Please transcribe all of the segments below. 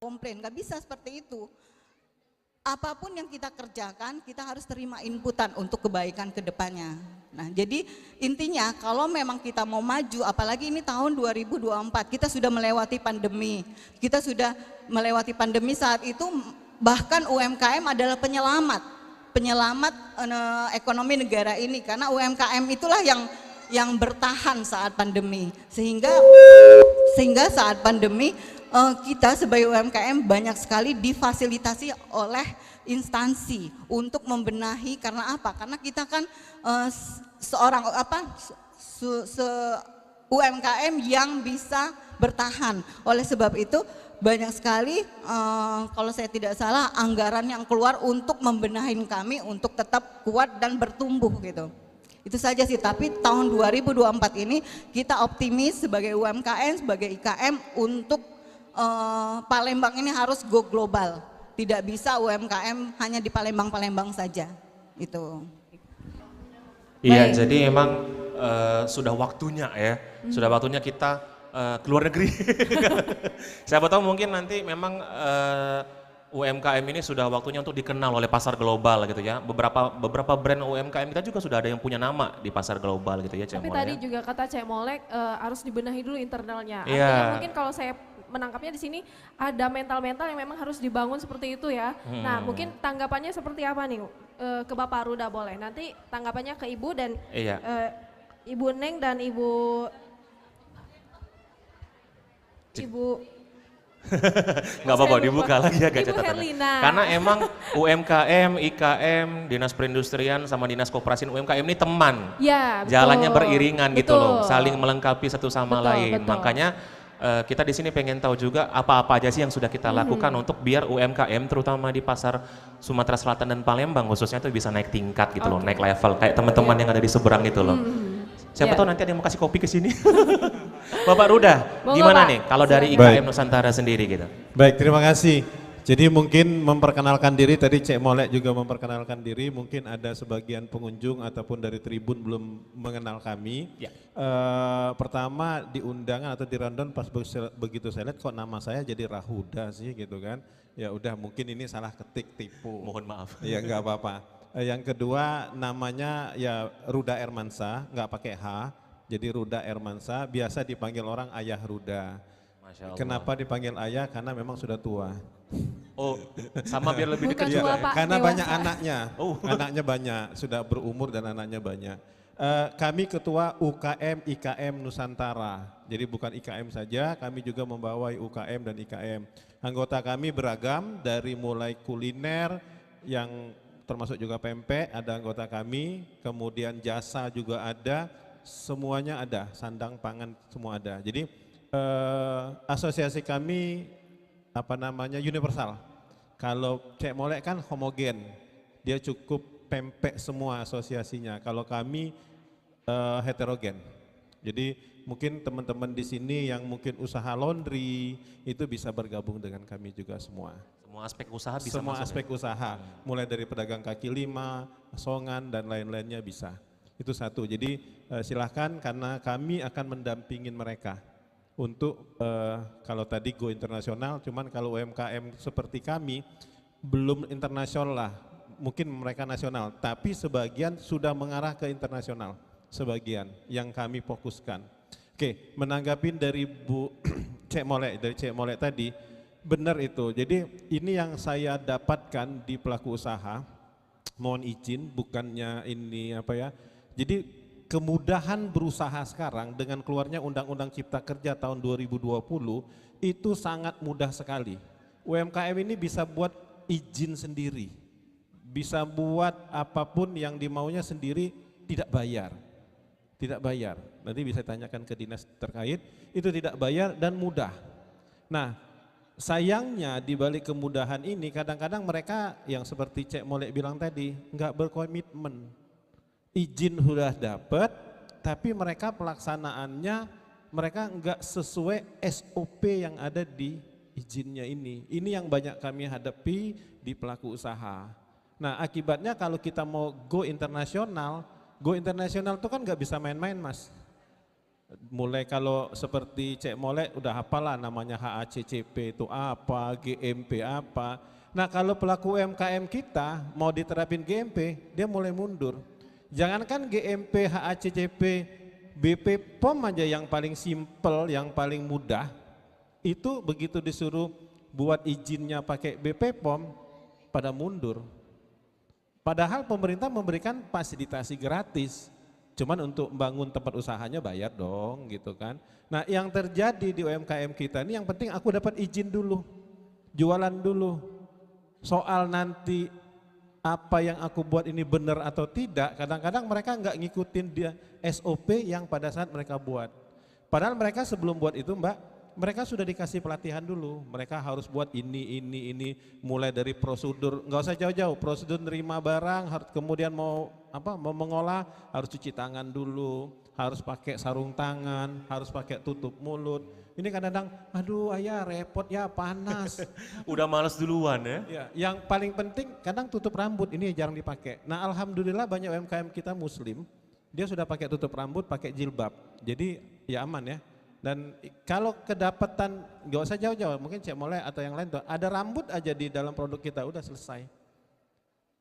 komplain, nggak bisa seperti itu. Apapun yang kita kerjakan, kita harus terima inputan untuk kebaikan ke depannya. Nah, jadi intinya kalau memang kita mau maju, apalagi ini tahun 2024, kita sudah melewati pandemi. Kita sudah melewati pandemi saat itu, bahkan UMKM adalah penyelamat ekonomi negara ini, karena UMKM itulah yang bertahan saat pandemi. Sehingga saat pandemi kita sebagai UMKM banyak sekali difasilitasi oleh instansi untuk membenahi. Karena apa? Karena kita kan UMKM yang bisa bertahan. Oleh sebab itu banyak sekali kalau saya tidak salah anggaran yang keluar untuk membenahi kami untuk tetap kuat dan bertumbuh gitu. Itu saja sih, tapi tahun 2024 ini kita optimis sebagai UMKM, sebagai IKM untuk Palembang ini harus go global. Tidak bisa UMKM hanya di Palembang saja. Itu. Iya, jadi emang sudah waktunya ya. Sudah waktunya kita keluar negeri. Siapa tahu mungkin nanti memang UMKM ini sudah waktunya untuk dikenal oleh pasar global gitu ya. Beberapa brand UMKM kita juga sudah ada yang punya nama di pasar global gitu ya, Cek Tapi Molek. tadi juga kata Cek Molek harus dibenahi dulu internalnya. Iya. Artinya mungkin kalau saya menangkapnya di sini ada mental-mental yang memang harus dibangun seperti itu ya. Nah, mungkin tanggapannya seperti apa nih ke Bapak Ruda boleh. Nanti tanggapannya ke Ibu dan Ibu Neng dan Ibu Nggak apa-apa, dibuka lagi ya Ibu catatannya. Herlina. Karena emang UMKM, IKM, Dinas Perindustrian sama Dinas Koperasian UMKM ini teman. Ya, betul. Jalannya beriringan gitu loh, Betul. saling melengkapi satu sama lain. Betul. Makanya kita di sini pengen tahu juga apa-apa aja sih yang sudah kita lakukan untuk biar UMKM terutama di pasar Sumatera Selatan dan Palembang khususnya itu bisa naik tingkat gitu loh, naik level kayak teman-teman yang ada di seberang gitu loh. Siapa tahu nanti ada yang mau kasih kopi ke sini. Bapak Ruda, gimana Pak. nih kalau dari IKM Nusantara sendiri gitu? Baik, terima kasih. Jadi mungkin memperkenalkan diri, tadi Cek Molek juga memperkenalkan diri, mungkin ada sebagian pengunjung ataupun dari tribun belum mengenal kami. Ya. Pertama di undangan atau di rundown pas begitu saya lihat kok nama saya jadi Rahuda sih gitu kan. Ya udah mungkin ini salah ketik tipu. Mohon maaf. Ya enggak apa-apa. Yang kedua namanya ya Ruda Ermansa, enggak pakai H. Jadi Ruda Ermansa, biasa dipanggil orang Ayah Ruda. Masya Allah. Kenapa dipanggil ayah? Karena memang sudah tua. Oh, sama biar lebih dekat Bukan juga. tua, Ya? Pak, Karena dewasa. banyak anaknya, Oh. anaknya banyak, sudah berumur dan anaknya banyak. Kami ketua UKM IKM Nusantara, jadi bukan IKM saja, kami juga membawai UKM dan IKM. Anggota kami beragam dari mulai kuliner yang termasuk juga pempek, ada anggota kami, kemudian jasa juga ada, semuanya ada, sandang pangan semua ada. Jadi asosiasi kami apa namanya universal. Kalau Cek Molek kan homogen, dia cukup pempek semua asosiasinya. Kalau kami heterogen. Jadi mungkin teman-teman di sini yang mungkin usaha laundry itu bisa bergabung dengan kami juga semua. Semua aspek usaha bisa Semua masuk aspek ya? usaha, mulai dari pedagang kaki lima, songan dan lain-lainnya bisa. Itu satu. Jadi silahkan karena kami akan mendampingin mereka untuk kalau tadi go internasional, cuman kalau UMKM seperti kami belum internasional lah, mungkin mereka nasional, tapi sebagian sudah mengarah ke internasional, sebagian yang kami fokuskan. Oke, menanggapin dari Bu Cek Molek, dari Cek Molek tadi, benar itu. Jadi ini yang saya dapatkan di pelaku usaha, mohon izin, bukannya ini apa ya. Jadi kemudahan berusaha sekarang dengan keluarnya Undang-Undang Cipta Kerja tahun 2020 itu sangat mudah sekali. UMKM ini bisa buat izin sendiri, bisa buat apapun yang dimaunya sendiri, tidak bayar. Tidak bayar, nanti bisa tanyakan ke dinas terkait, itu tidak bayar dan mudah. Nah, sayangnya di balik kemudahan ini kadang-kadang mereka yang seperti Cek Molek bilang tadi, enggak berkomitmen. Izin sudah dapat, tapi mereka pelaksanaannya mereka enggak sesuai SOP yang ada di izinnya ini. Ini yang banyak kami hadapi di pelaku usaha. Nah, akibatnya kalau kita mau go internasional itu kan nggak bisa main-main, Mas. Mulai kalau seperti Cek Molek udah hafalah namanya HACCP itu apa, GMP apa. Nah kalau pelaku UMKM kita mau diterapin GMP, dia mulai mundur. Jangankan GMP, HACCP, BP POM aja yang paling simpel, yang paling mudah, itu begitu disuruh buat izinnya pakai BP POM, pada mundur. Padahal pemerintah memberikan fasilitasi gratis. Cuman untuk bangun tempat usahanya bayar dong gitu kan. Nah yang terjadi di UMKM kita ini yang penting aku dapat izin dulu, jualan dulu. Soal nanti apa yang aku buat ini benar atau tidak, kadang-kadang mereka nggak ngikutin dia SOP yang pada saat mereka buat. Padahal mereka sebelum buat itu Mbak, mereka sudah dikasih pelatihan dulu, mereka harus buat ini, mulai dari prosedur, nggak usah jauh-jauh, prosedur nerima barang, harus kemudian mau mengolah, harus cuci tangan dulu, harus pakai sarung tangan, harus pakai tutup mulut. Ini kadang-kadang, aduh ayah repot ya panas. Udah males duluan ya. Ya, yang paling penting kadang tutup rambut ini jarang dipakai. Nah alhamdulillah banyak UMKM kita muslim, dia sudah pakai tutup rambut, pakai jilbab, jadi ya aman ya. Dan kalau kedapatan, gak usah jauh-jauh, mungkin Cek Molek atau yang lain tuh, ada rambut aja di dalam produk kita, udah selesai.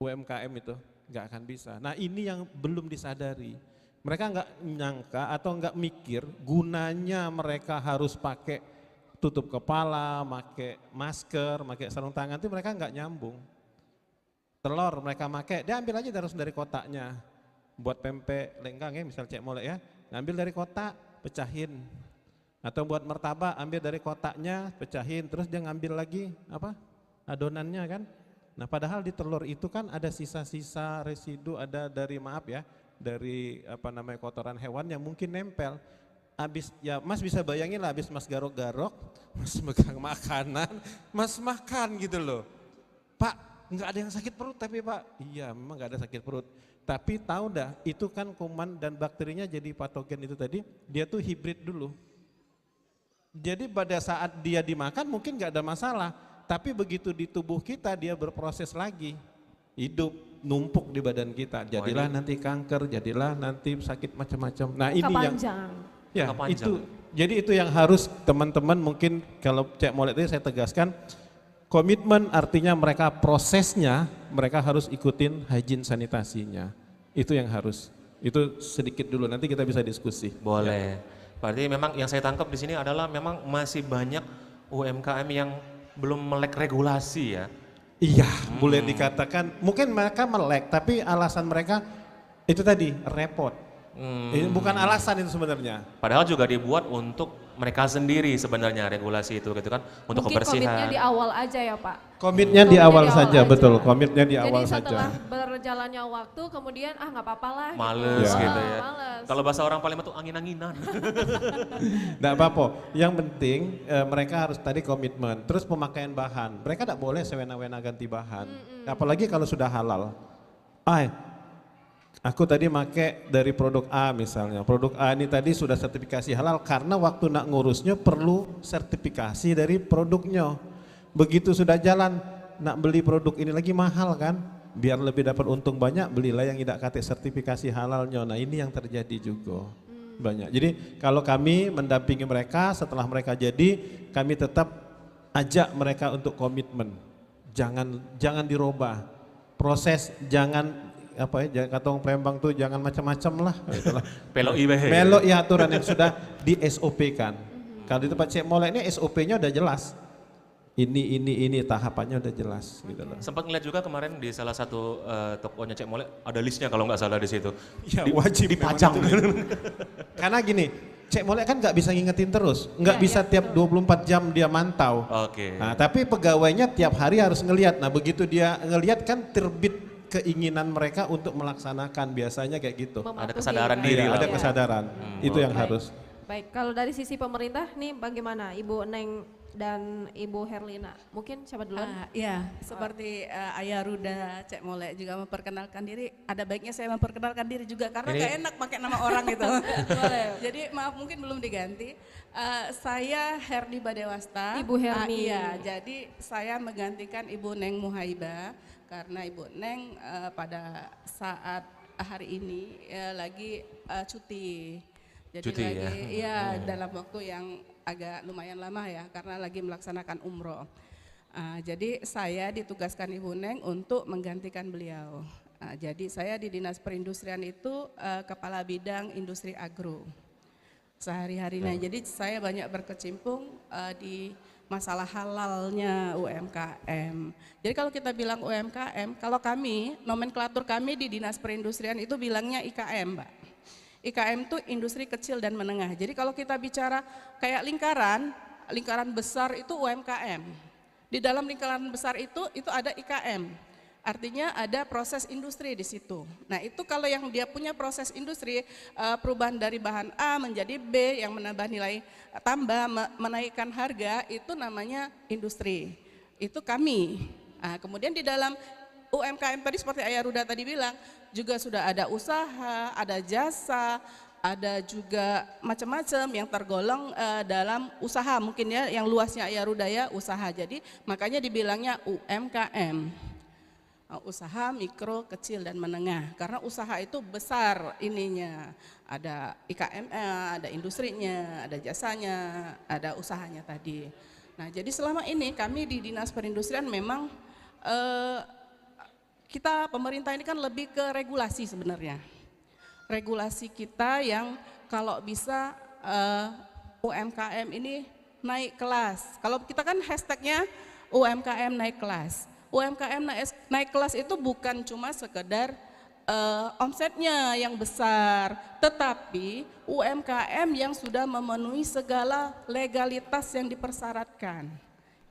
UMKM itu gak akan bisa. Nah ini yang belum disadari. Mereka gak nyangka atau gak mikir gunanya mereka harus pakai tutup kepala, pakai masker, pakai sarung tangan, itu mereka gak nyambung. Telur mereka pakai, dia ambil aja dari kotaknya. Buat pempek lenggang ya, misal Cek Molek ya, ngambil dari kotak, pecahin. Atau buat martabak ambil dari kotaknya, pecahin, terus dia ngambil lagi adonannya kan. Nah padahal di telur itu kan ada sisa-sisa residu, ada dari dari kotoran hewan yang mungkin nempel. Habis ya Mas bisa bayangin lah, habis Mas garok-garok, Mas megang makanan, Mas makan gitu loh. Pak nggak ada yang sakit perut tapi Pak, iya memang nggak ada sakit perut. Tapi tahu dah itu kan kuman dan bakterinya jadi patogen itu tadi, dia tuh hibrid dulu. Jadi pada saat dia dimakan mungkin nggak ada masalah, tapi begitu di tubuh kita dia berproses lagi, hidup numpuk di badan kita, jadilah nanti kanker, jadilah nanti sakit macam-macam. Nah ini yang itu, jadi itu yang harus teman-teman mungkin kalau Cek Molek tadi saya tegaskan, komitmen artinya mereka prosesnya mereka harus ikutin hygiene sanitasinya, itu yang harus, itu sedikit dulu nanti kita bisa diskusi. Boleh. Ya. Berarti memang yang saya tangkap di sini adalah memang masih banyak UMKM yang belum melek regulasi ya. Iya, boleh dikatakan mungkin mereka melek tapi alasan mereka itu tadi repot. Bukan alasan itu sebenarnya. Padahal juga dibuat untuk mereka sendiri sebenarnya regulasi itu gitu kan, untuk mungkin kebersihan. Komitnya di awal aja ya Pak? Komitnya di awal saja, betul, komitnya di awal saja. Jadi setelah berjalannya waktu kemudian nggak apa-apa lah. Males gitu ya. Males. Kalau bahasa orang Palembang tuh angin-anginan. Nggak apa-apa, yang penting mereka harus tadi komitmen, terus pemakaian bahan. Mereka tidak boleh sewena-wena ganti bahan, apalagi kalau sudah halal. Aku tadi pakai dari produk A misalnya, produk A ini tadi sudah sertifikasi halal karena waktu nak ngurusnya perlu sertifikasi dari produknya. Begitu sudah jalan, nak beli produk ini lagi mahal kan, biar lebih dapat untung banyak, belilah yang tidak kate sertifikasi halalnya. Nah ini yang terjadi juga banyak. Jadi kalau kami mendampingi mereka setelah mereka jadi, kami tetap ajak mereka untuk komitmen, jangan dirubah, proses jangan kata orang Palembang tuh jangan macam-macam lah. Melok ya aturan yang sudah di SOP kan. Kalau di tempat Cek Molek ini SOP-nya udah jelas. Ini tahapannya udah jelas gitu loh. Sempat ngeliat juga kemarin di salah satu tokonya Cek Molek ada listnya kalau nggak salah di situ. Ya wajib dipajang. Karena gini, Cek Molek kan nggak bisa ngingetin terus, nggak bisa tiap 24 jam dia mantau. Oke. Nah tapi pegawainya tiap hari harus ngelihat. Nah begitu dia ngelihat kan terbit keinginan mereka untuk melaksanakan, biasanya kayak gitu. Ada kesadaran diri lah. Ada kesadaran, itu yang harus. Baik, kalau dari sisi pemerintah nih bagaimana Ibu Neng dan Ibu Herlina? Mungkin siapa duluan? Ya, seperti Ayah Ruda, Cek Molek juga memperkenalkan diri, ada baiknya saya memperkenalkan diri juga karena gak enak pakai nama orang gitu. Jadi maaf mungkin belum diganti. Saya Herni Badewasta. Ibu Herni. Iya, jadi saya menggantikan Ibu Neng Muhaiba karena Ibu Neng pada saat hari ini lagi cuti. Jadi Cuti lagi ya dalam waktu yang agak lumayan lama ya karena lagi melaksanakan umroh. Jadi saya ditugaskan Ibu Neng untuk menggantikan beliau. Jadi saya di Dinas Perindustrian itu kepala bidang industri agro sehari-harinya. Jadi saya banyak berkecimpung di masalah halalnya UMKM. Jadi kalau kita bilang UMKM, kalau kami, nomenklatur kami di Dinas Perindustrian itu bilangnya IKM, Mbak. IKM itu industri kecil dan menengah. Jadi kalau kita bicara kayak lingkaran besar itu UMKM. Di dalam lingkaran besar itu ada IKM. Artinya ada proses industri di situ. Nah itu kalau yang dia punya proses industri, perubahan dari bahan A menjadi B yang menambah nilai tambah, menaikkan harga, itu namanya industri. Itu kami. Kemudian di dalam UMKM tadi seperti Ayah Ruda tadi bilang, juga sudah ada usaha, ada jasa, ada juga macam-macam yang tergolong dalam usaha mungkin ya, yang luasnya Ayah Ruda ya usaha. Jadi makanya dibilangnya UMKM. Usaha mikro, kecil dan menengah, karena usaha itu besar ininya, ada IKM, ada industrinya, ada jasanya, ada usahanya tadi. Nah jadi selama ini kami di Dinas Perindustrian memang kita pemerintah ini kan lebih ke regulasi sebenarnya. Regulasi kita yang kalau bisa UMKM ini naik kelas. Kalau kita kan hashtagnya UMKM naik kelas. UMKM naik kelas itu bukan cuma sekedar omsetnya yang besar, tetapi UMKM yang sudah memenuhi segala legalitas yang dipersyaratkan.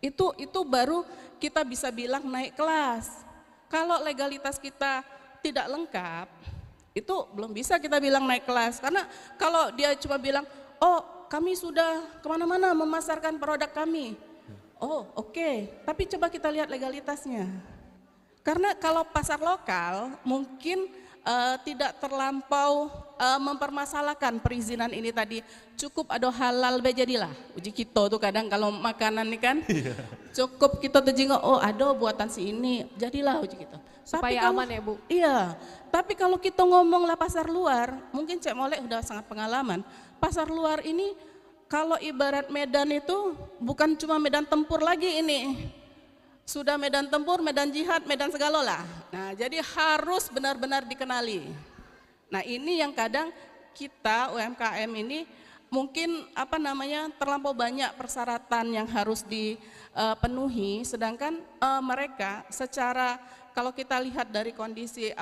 Itu baru kita bisa bilang naik kelas. Kalau legalitas kita tidak lengkap, itu belum bisa kita bilang naik kelas. Karena kalau dia cuma bilang, oh kami sudah kemana-mana memasarkan produk kami. Oh oke, tapi coba kita lihat legalitasnya. Karena kalau pasar lokal mungkin tidak terlampau mempermasalahkan perizinan ini tadi. Cukup ada halal bejadilah. Uji kita tuh kadang kalau makanan nih kan, cukup kita tuh jengok, oh ada buatan si ini, jadilah uji kita. Supaya aman ya Bu? Iya, tapi kalau kita ngomonglah pasar luar, mungkin Cek Molek udah sangat pengalaman. Pasar luar ini kalau ibarat medan itu bukan cuma medan tempur lagi ini. Sudah medan tempur, medan jihad, medan segala lah. Nah jadi harus benar-benar dikenali. Nah ini yang kadang kita UMKM ini mungkin terlampau banyak persyaratan yang harus dipenuhi. Sedangkan mereka secara kalau kita lihat dari kondisi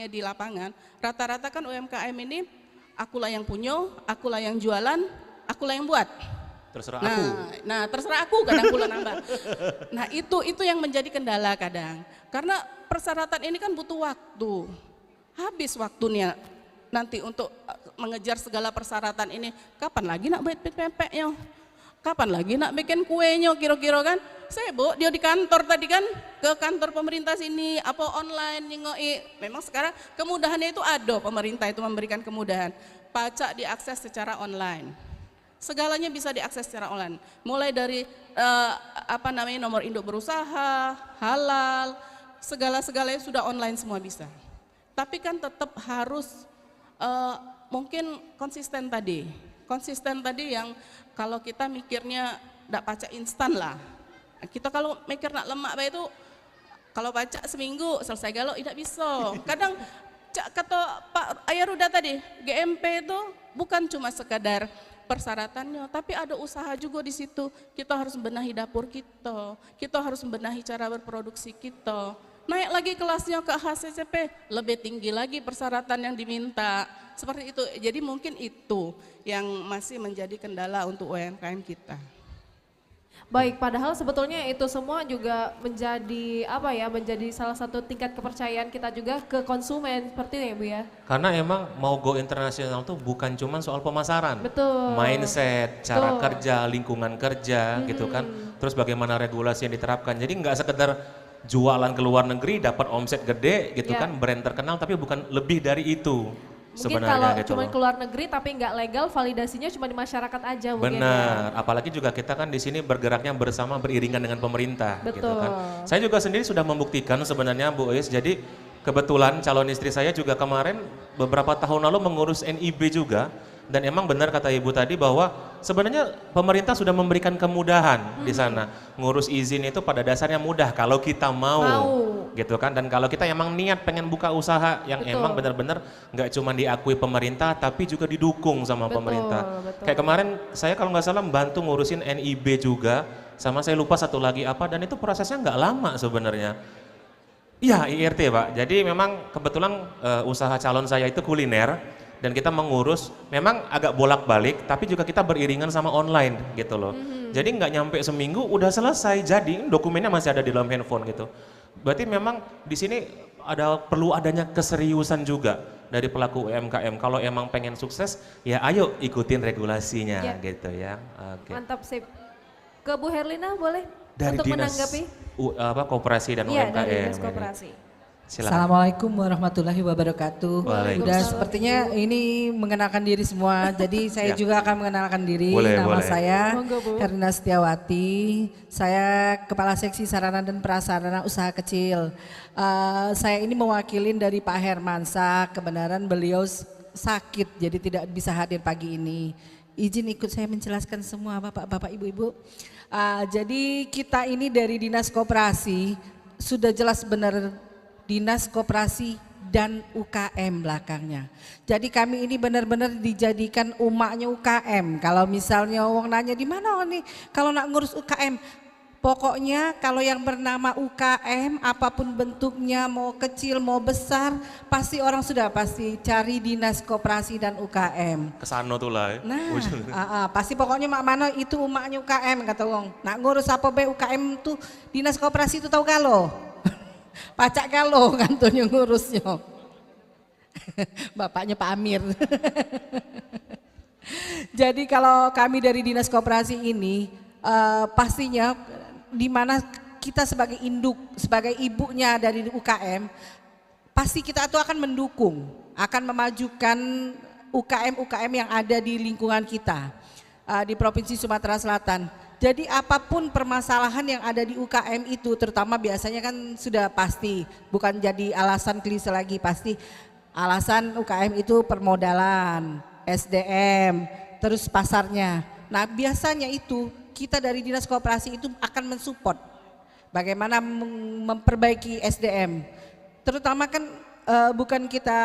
di lapangan, rata-rata kan UMKM ini akulah yang punya, akulah yang jualan, akulah yang buat. Terserah aku. Nah terserah aku kadang pula nambah. Nah itu yang menjadi kendala kadang. Karena persyaratan ini kan butuh waktu. Habis waktunya nanti untuk mengejar segala persyaratan ini. Kapan lagi nak buat pempeknya? Kapan lagi nak bikin kuenya kira-kira kan? Saya dia di kantor tadi kan, ke kantor pemerintah sini, apa online nyengoi. Memang sekarang kemudahannya itu ada, pemerintah itu memberikan kemudahan. Pajak diakses secara online. Segalanya bisa diakses secara online. Mulai dari nomor induk berusaha, halal, segala-segalanya sudah online semua bisa. Tapi kan tetap harus mungkin konsisten tadi. Konsisten tadi yang kalau kita mikirnya enggak pajak instan lah. Kita kalau mikir nak lemak itu kalau pajak seminggu selesai galau tidak bisa. Kadang kata Pak Ayah Ruda tadi, GMP itu bukan cuma sekadar persyaratannya, tapi ada usaha juga di situ. Kita harus membenahi dapur kita harus membenahi cara berproduksi kita. Naik lagi kelasnya ke HACCP, lebih tinggi lagi persyaratan yang diminta. Seperti itu, jadi mungkin itu yang masih menjadi kendala untuk UMKM kita. Baik, padahal sebetulnya itu semua juga menjadi menjadi salah satu tingkat kepercayaan kita juga ke konsumen, seperti itu ya Bu ya. Karena emang mau go internasional tuh bukan cuma soal pemasaran. Betul. Mindset, cara kerja, lingkungan kerja gitu kan. Terus bagaimana regulasi yang diterapkan. Jadi nggak sekedar jualan ke luar negeri dapat omset gede gitu kan, brand terkenal, tapi bukan lebih dari itu. Mungkin kalau cuma ke luar negeri tapi nggak legal, validasinya cuma di masyarakat aja mungkin. Benar, apalagi juga kita kan di sini bergeraknya bersama beriringan dengan pemerintah. Betul. Gitu kan. Saya juga sendiri sudah membuktikan sebenarnya Bu Ois, jadi kebetulan calon istri saya juga kemarin beberapa tahun lalu mengurus NIB juga. Dan emang benar kata Ibu tadi bahwa sebenarnya pemerintah sudah memberikan kemudahan di sana. Ngurus izin itu pada dasarnya mudah kalau kita mau. Gitu kan. Dan kalau kita emang niat pengen buka usaha yang emang benar-benar nggak cuma diakui pemerintah tapi juga didukung sama pemerintah. Kayak kemarin saya kalau nggak salah membantu ngurusin NIB juga, sama saya lupa satu lagi apa, dan itu prosesnya nggak lama sebenarnya. Iya, IRT Pak. Jadi memang kebetulan usaha calon saya itu kuliner. Dan kita mengurus, memang agak bolak-balik, tapi juga kita beriringan sama online gitu loh. Jadi nggak nyampe seminggu udah selesai, jadi dokumennya masih ada di dalam handphone gitu. Berarti memang di sini perlu adanya keseriusan juga dari pelaku UMKM. Kalau emang pengen sukses, ya ayo ikutin regulasinya gitu ya. Okay. Mantap sip. Ke Bu Herlina boleh dari untuk Dinas menanggapi? Koperasi dan UMKM. Dari Dinas Koperasi. Silakan. Assalamualaikum warahmatullahi wabarakatuh. Dan sepertinya ini mengenalkan diri semua, jadi saya juga akan mengenalkan diri. Nama saya Herlina Setiawati, saya Kepala Seksi Sarana dan Prasarana Usaha Kecil. Saya ini mewakili dari Pak Hermansa, kebenaran beliau sakit jadi tidak bisa hadir pagi ini. Izin ikut saya menjelaskan semua Bapak-bapak, Ibu-ibu. Jadi kita ini dari Dinas Koperasi, sudah jelas benar Dinas Koperasi dan UKM belakangnya. Jadi kami ini benar-benar dijadikan umaknya UKM. Kalau misalnya orang nanya di mana nih kalau nak ngurus UKM, pokoknya kalau yang bernama UKM apapun bentuknya, mau kecil mau besar, pasti orang sudah pasti cari Dinas Koperasi dan UKM. Kesana tuh lah. Nah, pasti pokoknya mak mana itu umaknya UKM kata wong. Nak ngurus apa be UKM tuh Dinas Koperasi itu tahu kalau. Pacak kalau kantornya ngurusnya. Bapaknya Pak Amir. Jadi kalau kami dari Dinas Koperasi ini pastinya di mana kita sebagai induk, sebagai ibunya dari UKM, pasti kita itu akan mendukung, akan memajukan UKM-UKM yang ada di lingkungan kita di Provinsi Sumatera Selatan. Jadi apapun permasalahan yang ada di UKM itu, terutama biasanya kan sudah pasti, bukan jadi alasan klise lagi, pasti alasan UKM itu permodalan, SDM, terus pasarnya. Nah biasanya itu kita dari Dinas Koperasi itu akan mensupport bagaimana memperbaiki SDM. Terutama kan bukan kita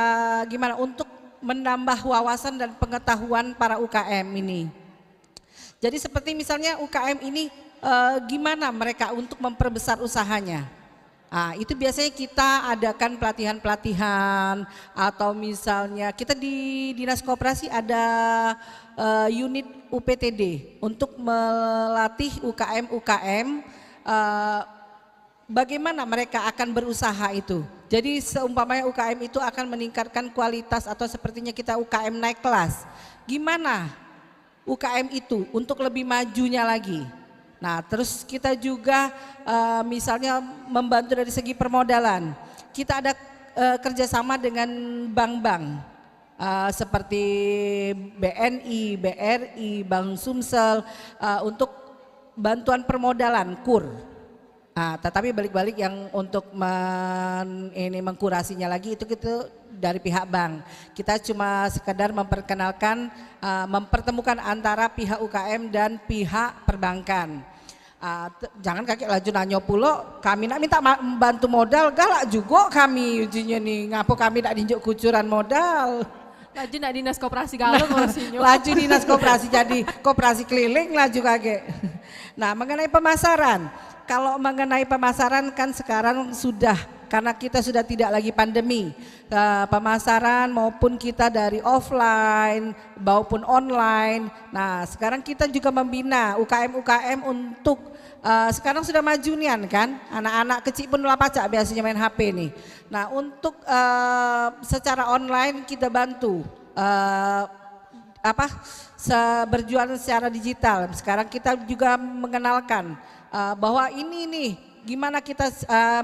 gimana untuk menambah wawasan dan pengetahuan para UKM ini. Jadi seperti misalnya UKM ini gimana mereka untuk memperbesar usahanya. Nah, itu biasanya kita adakan pelatihan-pelatihan atau misalnya kita di Dinas Koperasi ada unit UPTD untuk melatih UKM-UKM bagaimana mereka akan berusaha itu. Jadi seumpamanya UKM itu akan meningkatkan kualitas atau sepertinya kita UKM naik kelas. Gimana UKM itu untuk lebih majunya lagi. Nah terus kita juga misalnya membantu dari segi permodalan. Kita ada kerjasama dengan bank-bank seperti BNI, BRI, Bank Sumsel untuk bantuan permodalan KUR. Nah, tetapi balik-balik yang untuk mengkurasinya lagi itu kita dari pihak bank. Kita cuma sekedar memperkenalkan, mempertemukan antara pihak UKM dan pihak perbankan. Jangan kakek laju nanyo pulo, kami nak minta bantu modal, galak juga kami ujinya nih, ngapo kami nak dinjuk kucuran modal. Laju nak Dinas Koperasi kalau ngurusinnya. Laju Dinas Koperasi jadi koperasi keliling laju kakek. Nah mengenai pemasaran. Kalau mengenai pemasaran kan sekarang sudah, karena kita sudah tidak lagi pandemi, pemasaran maupun kita dari offline maupun online. Nah sekarang kita juga membina UKM-UKM untuk sekarang sudah maju nian kan, anak-anak kecil pun lah pacak biasanya main HP nih. Nah untuk secara online kita bantu berjualan secara digital. Sekarang kita juga mengenalkan bahwa ini nih gimana kita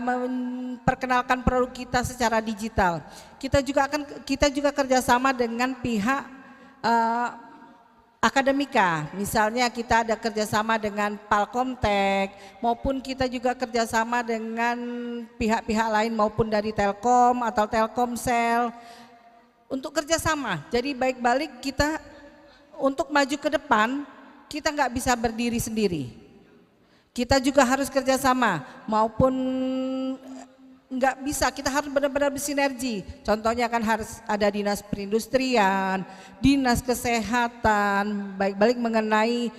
memperkenalkan produk kita secara digital. Kita juga kerjasama dengan pihak akademika, misalnya kita ada kerjasama dengan Palkomtek maupun kita juga kerjasama dengan pihak-pihak lain maupun dari Telkom atau Telkomsel untuk kerjasama. Jadi baik balik kita untuk maju ke depan kita nggak bisa berdiri sendiri. Kita juga harus kerjasama, maupun nggak bisa, kita harus benar-benar bersinergi. Contohnya kan harus ada dinas perindustrian, dinas kesehatan, baik-baik mengenai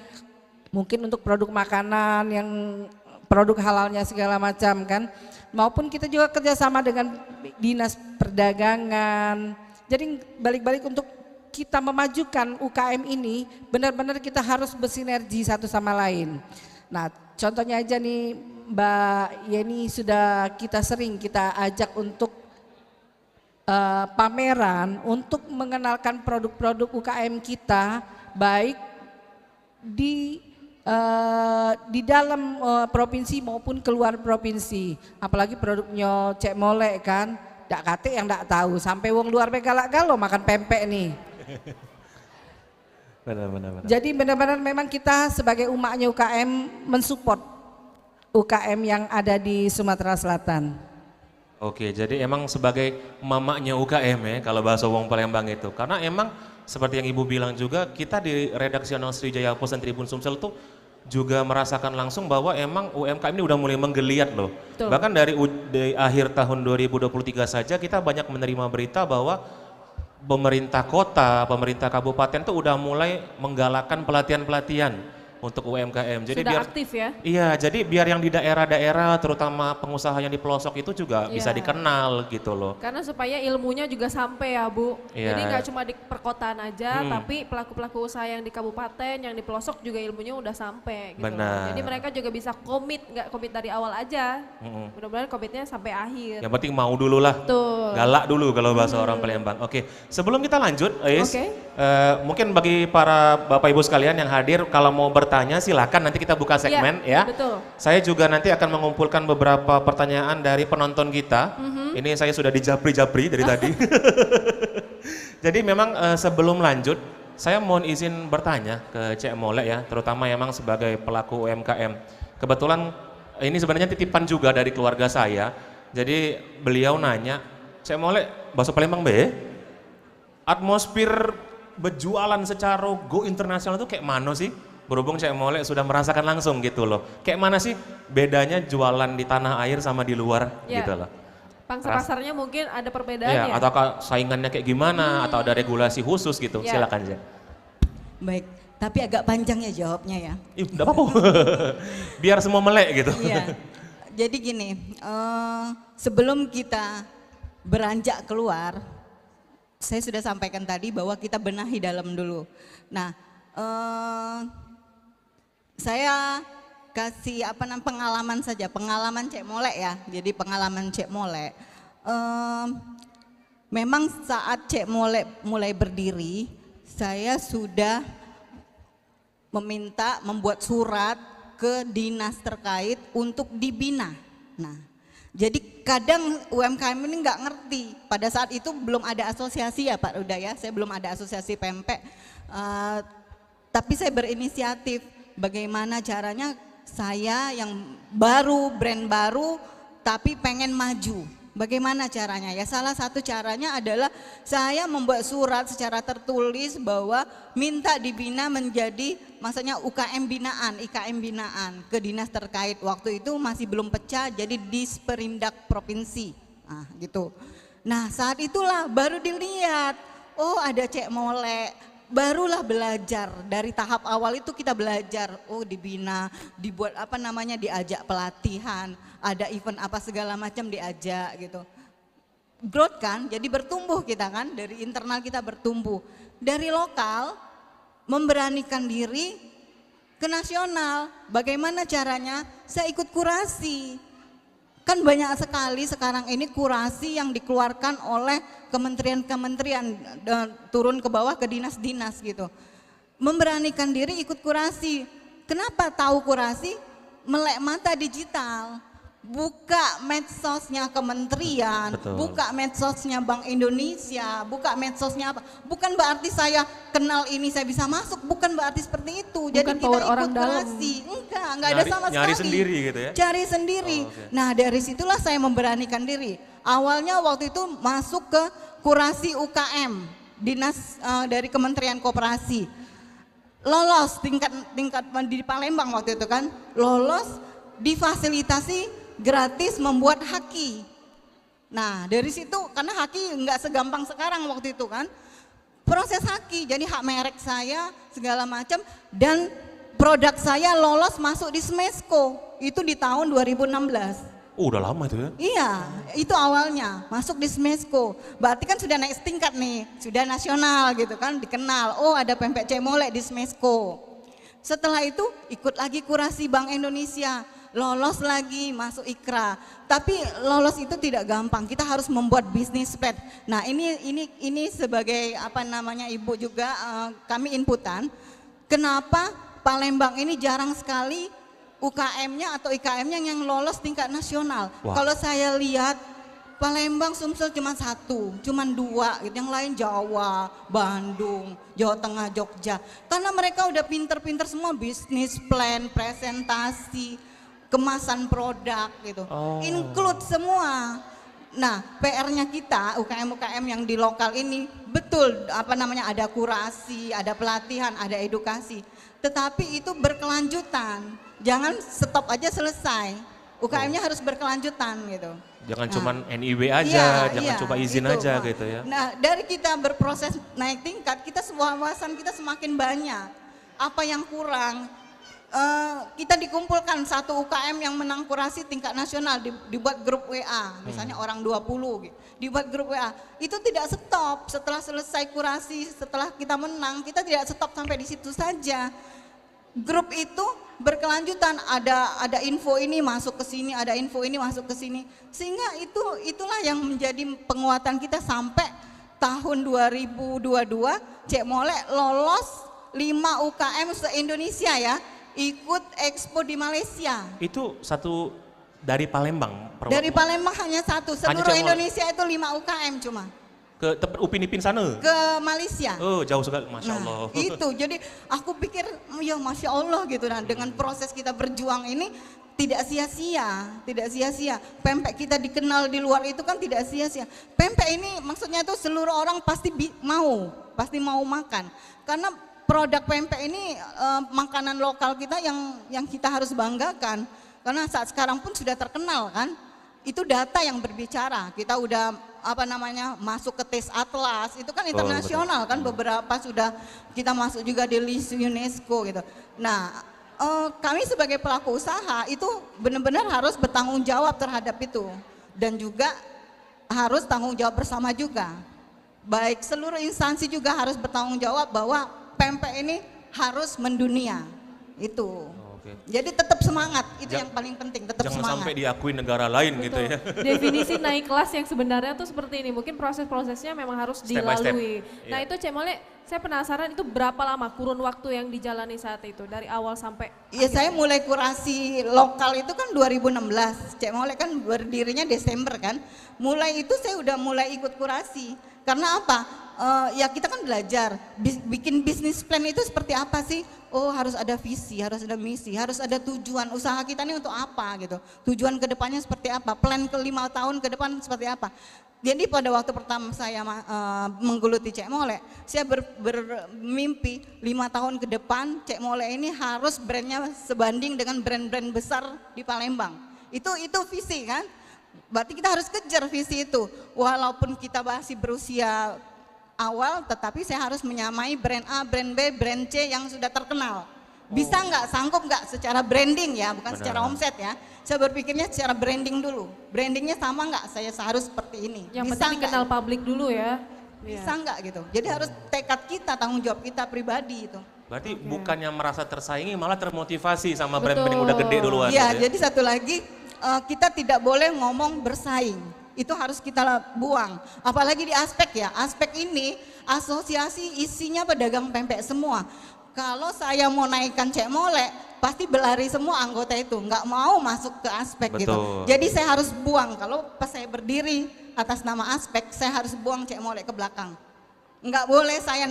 mungkin untuk produk makanan yang produk halalnya segala macam kan, maupun kita juga kerjasama dengan dinas perdagangan. Jadi balik-balik untuk kita memajukan UKM ini, benar-benar kita harus bersinergi satu sama lain. Nah, contohnya aja nih Mbak Yeni sudah kita ajak untuk pameran untuk mengenalkan produk-produk UKM kita, baik di dalam provinsi maupun keluar provinsi. Apalagi produknya Cek Molek kan, dak kate yang dak tahu, sampai wong luar galak galo makan pempek nih. Benar. Jadi benar-benar memang kita sebagai umatnya UKM mensupport UKM yang ada di Sumatera Selatan. Oke, jadi emang sebagai mamanya UKM ya kalau bahasa wong Palembang itu. Karena emang seperti yang Ibu bilang juga, kita di redaksional Sriwijaya Post dan Tribun Sumsel tuh juga merasakan langsung bahwa emang UMKM ini udah mulai menggeliat loh. Betul. Bahkan dari akhir tahun 2023 saja kita banyak menerima berita bahwa pemerintah kota, pemerintah kabupaten tuh udah mulai menggalakkan pelatihan-pelatihan untuk UMKM. Jadi Sudah biar aktif ya? Iya, jadi biar yang di daerah-daerah terutama pengusaha yang di pelosok itu juga bisa Iya. dikenal gitu loh. Karena supaya ilmunya juga sampai ya Bu. Iya. Jadi nggak cuma di perkotaan aja, tapi pelaku-pelaku usaha yang di kabupaten, yang di pelosok juga ilmunya udah sampai gitu. Benar. Jadi mereka juga bisa komit, nggak komit dari awal aja. Mudah-mudahan komitnya sampai akhir. Yang penting mau dulu lah. Betul. Galak dulu kalau bahasa orang Palembang. Oke, sebelum kita lanjut, Ais, Oke. mungkin bagi para Bapak Ibu sekalian yang hadir, kalau mau bertanya silakan, nanti kita buka segmen ya. Betul. Saya juga nanti akan mengumpulkan beberapa pertanyaan dari penonton kita. Ini saya sudah dijapri-japri dari tadi. Jadi memang sebelum lanjut, saya mohon izin bertanya ke Cek Molek ya, terutama memang sebagai pelaku UMKM. Kebetulan ini sebenarnya titipan juga dari keluarga saya. Jadi beliau nanya, Cek Molek, bahasa Palembang be, atmosfer berjualan secara go internasional itu kayak mana sih? Berhubung Cek Molek sudah merasakan langsung gitu loh. Kayak mana sih bedanya jualan di tanah air sama di luar Ya. gitu loh. Pangsa pasarnya mungkin ada Iya, perbedaannya. atau saingannya kayak gimana atau ada regulasi khusus gitu. Ya. Silakan Cek. Baik, tapi agak panjang ya jawabnya ya. Enggak apa-apa. Biar semua melek gitu. Iya. Jadi gini, sebelum kita beranjak keluar, saya sudah sampaikan tadi bahwa kita benahi dalam dulu. Nah, saya kasih pengalaman saja, pengalaman Cek Molek ya. Jadi pengalaman Cek Molek. Memang saat Cek Molek mulai berdiri, saya sudah membuat surat ke dinas terkait untuk dibina. Nah, jadi kadang UMKM ini nggak ngerti. Pada saat itu belum ada asosiasi ya Pak Ruda ya, saya belum ada asosiasi pempek. Tapi saya berinisiatif bagaimana caranya saya yang baru, brand baru tapi pengen maju. Bagaimana caranya? Ya salah satu caranya adalah saya membuat surat secara tertulis bahwa minta dibina menjadi maksudnya UKM binaan, IKM binaan ke dinas terkait. Waktu itu masih belum pecah jadi Disperindak Provinsi. Nah, gitu. Nah, saat itulah baru dilihat, oh ada Cek Molek. Barulah belajar, dari tahap awal itu kita belajar, oh dibina, dibuat diajak pelatihan, ada event apa segala macam diajak gitu. Growth kan, jadi bertumbuh kita kan, dari internal kita bertumbuh. Dari lokal, memberanikan diri ke nasional, bagaimana caranya? Saya ikut kurasi. Kan banyak sekali sekarang ini kurasi yang dikeluarkan oleh kementerian-kementerian turun ke bawah ke dinas-dinas gitu. Memberanikan diri ikut kurasi. Kenapa tahu kurasi? Melek mata digital. Buka medsosnya kementerian, Betul. buka medsosnya Bank Indonesia, buka medsosnya apa. Bukan berarti saya kenal ini saya bisa masuk, bukan berarti seperti itu. Jadi Bukan kita power ikut orang dalam. kurasi. Enggak ada sama sekali. Nyari sendiri gitu ya? Cari sendiri. Oh, oke. Nah dari situlah saya memberanikan diri. Awalnya waktu itu masuk ke kurasi UKM, dinas dari Kementerian Koperasi. lolos tingkat di Palembang waktu itu kan, lolos difasilitasi gratis membuat haki. Nah dari situ karena haki nggak segampang sekarang waktu itu kan, proses haki jadi hak merek saya segala macam dan produk saya lolos masuk di Smesco itu di tahun 2016. Udah lama itu ya? Iya, itu awalnya masuk di Smesco. Berarti kan sudah naik setingkat nih, sudah nasional gitu kan, dikenal. Oh ada pempek Cek Molek di Smesco. Setelah itu ikut lagi kurasi Bank Indonesia, lolos lagi masuk IKRA. Tapi lolos itu tidak gampang, kita harus membuat bisnis plan. Nah ini sebagai apa namanya ibu juga kami inputan, kenapa Palembang ini jarang sekali UKM-nya atau IKM-nya yang lolos tingkat nasional. Kalau saya lihat Palembang, Sumsel cuma satu, cuma dua, gitu. Yang lain Jawa, Bandung, Jawa Tengah, Jogja. Karena mereka udah pinter-pinter semua bisnis plan, presentasi, kemasan produk gitu, include semua. Nah PR-nya kita UKM-UKM yang di lokal ini betul apa namanya ada kurasi, ada pelatihan, ada edukasi. Tetapi itu berkelanjutan. Jangan stop aja selesai, UKM-nya harus berkelanjutan gitu. Jangan cuman NIW aja, jangan coba izin itu, aja gitu ya. Nah dari kita berproses naik tingkat, kita wawasan kita semakin banyak. Apa yang kurang, kita dikumpulkan satu UKM yang menang kurasi tingkat nasional, dibuat grup WA, misalnya orang 20 gitu, dibuat grup WA. Itu tidak stop, setelah selesai kurasi, setelah kita menang, kita tidak stop sampai di situ saja. Grup itu berkelanjutan, ada info ini masuk ke sini, ada info ini masuk ke sini, sehingga itulah yang menjadi penguatan kita sampai tahun 2022 Cek Molek lolos 5 UKM se-Indonesia ya, ikut expo di Malaysia. Itu satu dari Palembang? Dari Palembang hanya satu, seluruh Indonesia itu 5 UKM cuma. Ke tempat Upin Ipin sana? Ke Malaysia. Oh jauh sekali, Masya Allah. Itu, jadi aku pikir ya Masya Allah gitu. Nah dengan proses kita berjuang ini tidak sia-sia, tidak sia-sia. Pempek kita dikenal di luar itu kan tidak sia-sia. Pempek ini maksudnya tuh seluruh orang pasti mau makan. Karena produk pempek ini makanan lokal kita yang kita harus banggakan. Karena saat sekarang pun sudah terkenal kan. Itu data yang berbicara. Kita udah apa namanya masuk ke Taste Atlas, itu kan internasional kan, beberapa sudah kita masuk juga di list UNESCO gitu. Nah kami sebagai pelaku usaha itu benar-benar harus bertanggung jawab terhadap itu dan juga harus tanggung jawab bersama juga. Baik seluruh instansi juga harus bertanggung jawab bahwa pempek ini harus mendunia itu. Jadi tetap semangat, itu yang paling penting, tetap jangan semangat. Jangan sampai diakui negara lain. Betul. Gitu ya. Definisi naik kelas yang sebenarnya tuh seperti ini, mungkin proses-prosesnya memang harus dilalui. Nah itu Cek Molek, saya penasaran itu berapa lama kurun waktu yang dijalani saat itu, dari awal sampai Iya saya mulai kurasi lokal itu kan 2016, Cek Molek kan berdirinya Desember kan. Mulai itu saya udah mulai ikut kurasi, karena apa? Ya kita kan belajar, bikin bisnis plan itu seperti apa sih? Oh harus ada visi, harus ada misi, harus ada tujuan usaha kita ini untuk apa gitu. Tujuan kedepannya seperti apa, plan ke 5 tahun ke depan seperti apa. Jadi pada waktu pertama saya menggeluti Cek Molek, saya bermimpi 5 tahun ke depan Cek Molek ini harus brandnya sebanding dengan brand-brand besar di Palembang. Itu visi kan, berarti kita harus kejar visi itu. Walaupun kita masih berusia awal, tetapi saya harus menyamai brand A, brand B, brand C yang sudah terkenal. Bisa nggak, sanggup nggak secara branding ya, bukan secara omset ya. Saya berpikirnya secara branding dulu. Brandingnya sama nggak, saya harus seperti ini. Yang bisa penting dikenal publik dulu ya. Bisa nggak gitu. Jadi harus tekad kita, tanggung jawab kita pribadi itu. Berarti bukannya merasa tersaingi, malah termotivasi sama brand-brand yang udah gede duluan. Iya, jadi satu lagi kita tidak boleh ngomong bersaing. Itu harus kita buang, apalagi di aspek ya, aspek ini asosiasi isinya pedagang pempek semua. Kalau saya mau naikkan Cek Molek, pasti berlari semua anggota itu, nggak mau masuk ke aspek. Betul. Gitu. Jadi saya harus buang, kalau pas saya berdiri atas nama aspek, saya harus buang Cek Molek ke belakang. Nggak boleh saya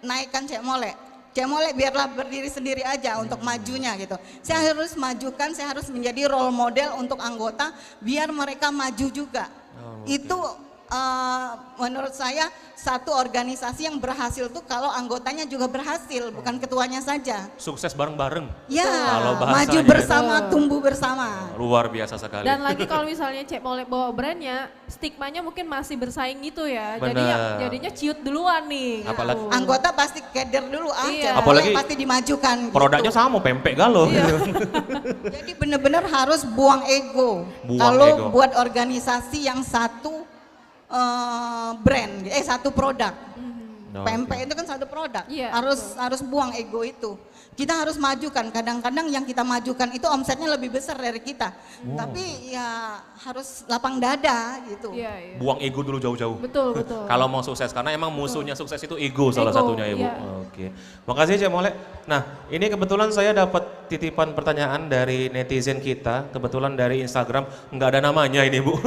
naikkan Cek Molek. Cek Molek biarlah berdiri sendiri aja untuk majunya gitu. Saya harus majukan, saya harus menjadi role model untuk anggota biar mereka maju juga. Itu menurut saya satu organisasi yang berhasil tuh kalau anggotanya juga berhasil, bukan ketuanya saja. Sukses bareng-bareng. Ya, Kalau maju bahasanya. bersama, tumbuh bersama. Luar biasa sekali. Dan lagi kalau misalnya Cek Molek bawa brandnya, stigmanya mungkin masih bersaing gitu ya. Jadinya ciut duluan nih. Apalagi gitu. Anggota pasti keder dulu, Iya. Apalagi pasti dimajukan. produknya gitu. sama, pempek galau. Jadi benar-benar harus buang ego. Buang Kalau ego. buat organisasi yang satu satu produk. Pempek itu kan satu produk. Iya, Harus buang ego itu. Kita harus majukan. Kadang-kadang yang kita majukan itu omsetnya lebih besar dari kita. Tapi ya harus lapang dada gitu. Iya, iya. Buang ego dulu jauh-jauh. Betul, betul. Kalau mau sukses, karena emang musuhnya sukses itu ego salah Ego, satunya Ibu. iya. Oke, makasih Cek Molek. Nah, ini kebetulan saya dapat titipan pertanyaan dari netizen kita, kebetulan dari Instagram, nggak ada namanya ini Bu.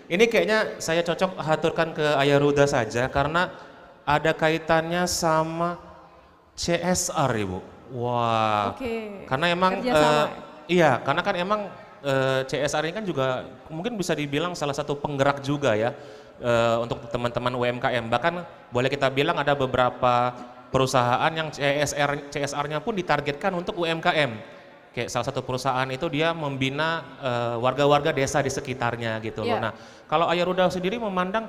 Ini kayaknya saya cocok haturkan ke Ayah Ruda saja, karena ada kaitannya sama CSR Ibu. Wah, Oke. karena emang Kerjasama. iya, karena kan emang CSR ini kan juga mungkin bisa dibilang salah satu penggerak juga ya untuk teman-teman UMKM. Bahkan boleh kita bilang ada beberapa perusahaan yang CSR-nya pun ditargetkan untuk UMKM. Kayak salah satu perusahaan itu dia membina warga-warga desa di sekitarnya gitu loh. Iya. Nah, kalau Ayah Ruda sendiri memandang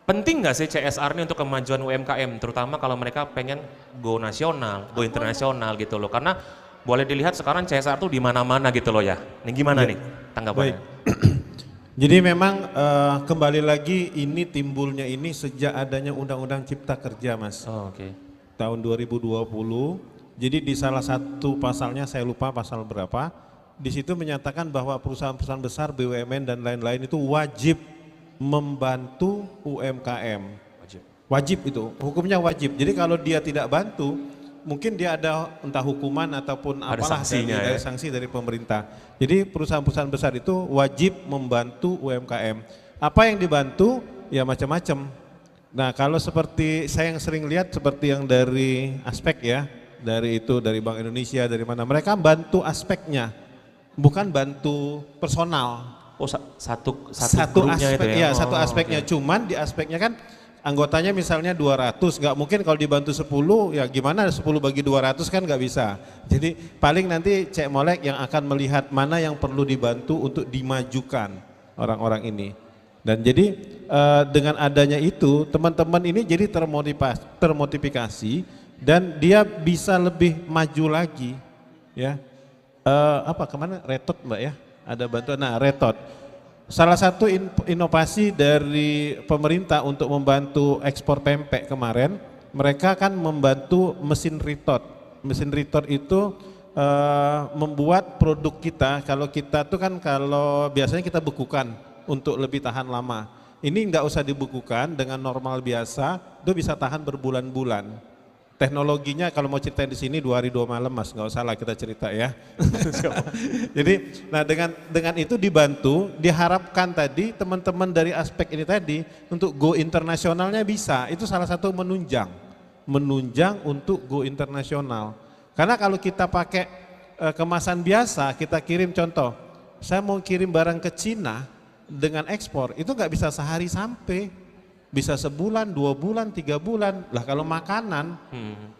penting nggak sih CSR ini untuk kemajuan UMKM, terutama kalau mereka pengen go nasional, go internasional gitu loh. Karena boleh dilihat sekarang CSR tuh di mana-mana gitu loh ya. Ini gimana nih tanggapannya? Baik. Jadi memang kembali lagi ini timbulnya ini sejak adanya Undang-Undang Cipta Kerja, Mas. Oh, oke. Tahun 2020. Jadi di salah satu pasalnya, saya lupa pasal berapa, di situ menyatakan bahwa perusahaan-perusahaan besar, BUMN dan lain-lain itu wajib membantu UMKM. Wajib itu, hukumnya wajib. Jadi kalau dia tidak bantu, mungkin dia ada entah hukuman ataupun Ada apalah sanksinya dari ya? sanksi dari pemerintah. Jadi perusahaan-perusahaan besar itu wajib membantu UMKM. Apa yang dibantu? Ya macam-macam. Nah kalau seperti saya yang sering lihat seperti yang dari aspek ya, dari Bank Indonesia, dari mana, mereka bantu aspeknya, bukan bantu personal. Oh, satu aspek grupnya itu ya? ya, satu Oh, aspeknya. oke. Cuman di aspeknya kan anggotanya misalnya 200, nggak mungkin kalau dibantu 10, ya gimana 10 bagi 200 kan nggak bisa. Jadi paling nanti Cek Molek yang akan melihat mana yang perlu dibantu untuk dimajukan orang-orang ini. Dan jadi dengan adanya itu teman-teman ini jadi termotivasi dan dia bisa lebih maju lagi ya. Kemana? Retot Mbak ya? Ada bantuan, nah Retot. Salah satu inovasi dari pemerintah untuk membantu ekspor pempek kemarin, mereka kan membantu mesin Retot. Mesin Retot itu membuat produk kita, kalau kita tuh kan kalau biasanya kita bekukan untuk lebih tahan lama. Ini nggak usah dibukukan, dengan normal biasa, itu bisa tahan berbulan-bulan. Teknologinya kalau mau ceritain di sini 2 hari 2 malam Mas, nggak usah lah kita cerita ya. Jadi, nah dengan itu dibantu, diharapkan tadi teman-teman dari aspek ini tadi untuk go internasionalnya bisa. Itu salah satu menunjang untuk go internasional. Karena kalau kita pakai kemasan biasa, kita kirim contoh, saya mau kirim barang ke Cina dengan ekspor, itu nggak bisa sehari sampai. Bisa sebulan, 2 bulan, 3 bulan. Lah kalau makanan,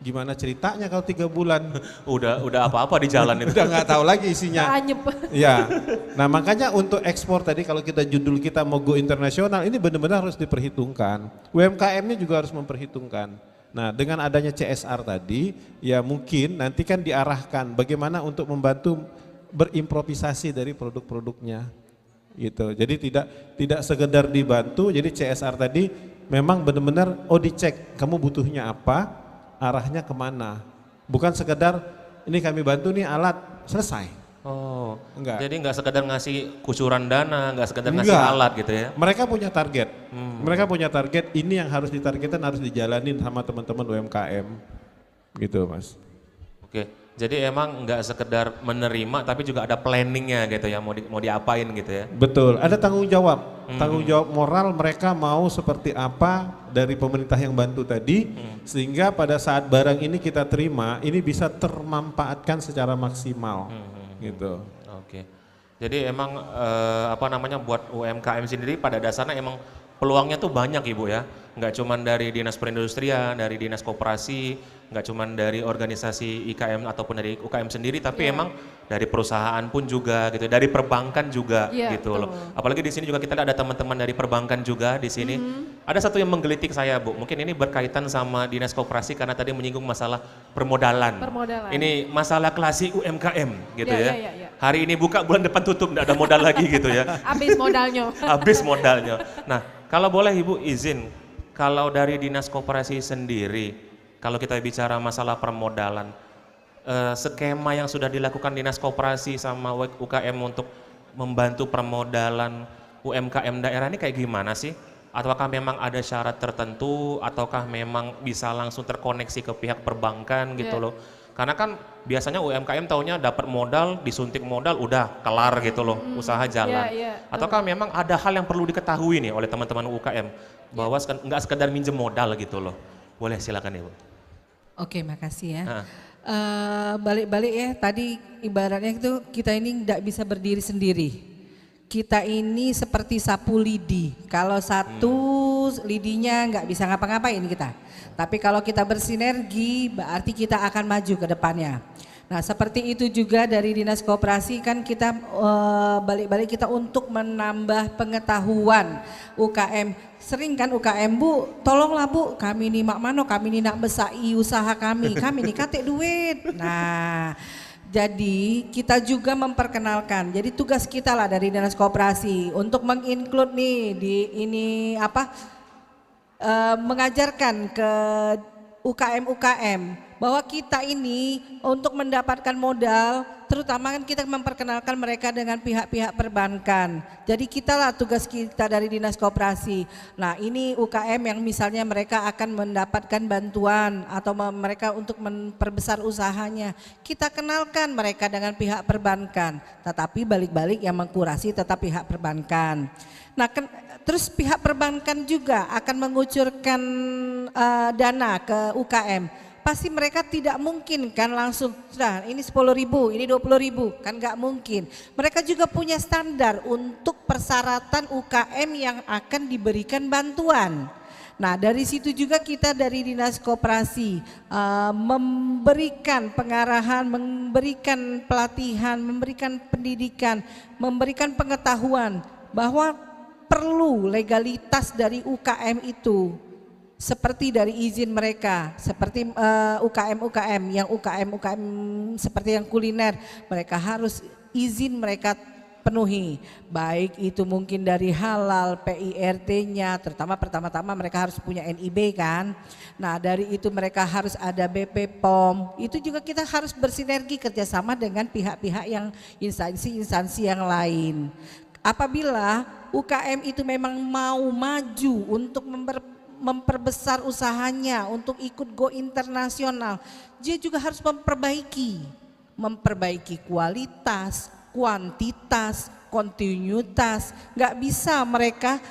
gimana ceritanya kalau 3 bulan? Udah apa-apa di jalan itu. Udah nggak tahu lagi isinya. Anyep. Ya, nah makanya untuk ekspor tadi kalau kita judul kita mau go internasional, ini benar-benar harus diperhitungkan. UMKM-nya juga harus memperhitungkan. Nah dengan adanya CSR tadi, ya mungkin nanti kan diarahkan bagaimana untuk membantu berimprovisasi dari produk-produknya. Gitu. Jadi tidak sekedar dibantu, jadi CSR tadi memang benar-benar dicek kamu butuhnya apa, arahnya kemana. Bukan sekedar ini kami bantu nih alat, selesai. Oh, Enggak. jadi nggak sekedar ngasih kucuran dana, nggak sekedar ngasih alat gitu ya? Mereka punya target. Mereka punya target, ini yang harus ditargetkan, harus dijalanin sama teman-teman UMKM. Gitu Mas. Oke. Jadi emang nggak sekedar menerima, tapi juga ada planningnya gitu ya, mau diapain gitu ya? Betul, ada tanggung jawab. Tanggung jawab moral mereka mau seperti apa dari pemerintah yang bantu tadi, sehingga pada saat barang ini kita terima, ini bisa termanfaatkan secara maksimal. Gitu. Oke. Jadi emang buat UMKM sendiri pada dasarnya emang peluangnya tuh banyak Ibu ya. Nggak cuma dari Dinas Perindustrian, dari Dinas Koperasi, nggak cuma dari organisasi IKM ataupun dari UKM sendiri, tapi emang dari perusahaan pun juga gitu, dari perbankan juga gitu loh. Apalagi di sini juga kita ada teman-teman dari perbankan juga di sini. Ada satu yang menggelitik saya Bu, mungkin ini berkaitan sama Dinas Koperasi karena tadi menyinggung masalah permodalan. Ini masalah klasik UMKM gitu ya. Hari ini buka, bulan depan tutup, nggak ada modal lagi gitu ya. Habis modalnya. Habis modalnya. Nah, kalau boleh Ibu izin, kalau dari Dinas Koperasi sendiri, kalau kita bicara masalah permodalan, skema yang sudah dilakukan Dinas Koperasi sama UKM untuk membantu permodalan UMKM daerah ini kayak gimana sih? Ataukah memang ada syarat tertentu, ataukah memang bisa langsung terkoneksi ke pihak perbankan gitu loh? Karena kan biasanya UMKM taunya dapat modal, disuntik modal, udah kelar gitu loh, usaha jalan. Ataukah memang ada hal yang perlu diketahui nih oleh teman-teman UKM, bahwa nggak sekedar minjem modal gitu loh. Boleh silakan Ibu. Oke, makasih ya. Balik-balik ya, tadi ibaratnya itu kita ini tidak bisa berdiri sendiri. Kita ini seperti sapu lidi, kalau satu lidinya nggak bisa ngapa-ngapain kita. Tapi kalau kita bersinergi berarti kita akan maju ke depannya. Nah seperti itu juga dari Dinas Koperasi kan kita balik-balik kita untuk menambah pengetahuan UKM. Sering kan UKM Bu, tolonglah Bu kami nih mak mano, kami nih nak besai usaha kami nih katek duit. Nah jadi kita juga memperkenalkan, jadi tugas kita lah dari Dinas Koperasi untuk menginclude nih di ini mengajarkan ke UKM bahwa kita ini untuk mendapatkan modal, terutama kan kita memperkenalkan mereka dengan pihak-pihak perbankan. Jadi kita lah tugas kita dari Dinas Koperasi. Nah ini UKM yang misalnya mereka akan mendapatkan bantuan atau mereka untuk memperbesar usahanya. Kita kenalkan mereka dengan pihak perbankan, tetapi balik-balik yang mengkurasi tetap pihak perbankan. Nah terus pihak perbankan juga akan mengucurkan dana ke UKM. Pasti mereka tidak mungkin kan langsung sudah ini 10.000, ini 20.000, kan nggak mungkin. Mereka juga punya standar untuk persyaratan UKM yang akan diberikan bantuan. Nah dari situ juga kita dari Dinas Koperasi memberikan pengarahan, memberikan pelatihan, memberikan pendidikan, memberikan pengetahuan bahwa perlu legalitas dari UKM itu. Seperti dari izin mereka, seperti UKM-UKM yang UKM seperti yang kuliner, mereka harus izin mereka penuhi, baik itu mungkin dari halal, PIRT-nya, terutama pertama-tama mereka harus punya NIB kan. Nah dari itu mereka harus ada BP POM, itu juga kita harus bersinergi kerjasama dengan pihak-pihak yang instansi-instansi yang lain. Apabila UKM itu memang mau maju untuk memperbesar usahanya untuk ikut go internasional, dia juga harus memperbaiki kualitas, kuantitas, kontinuitas. Nggak bisa mereka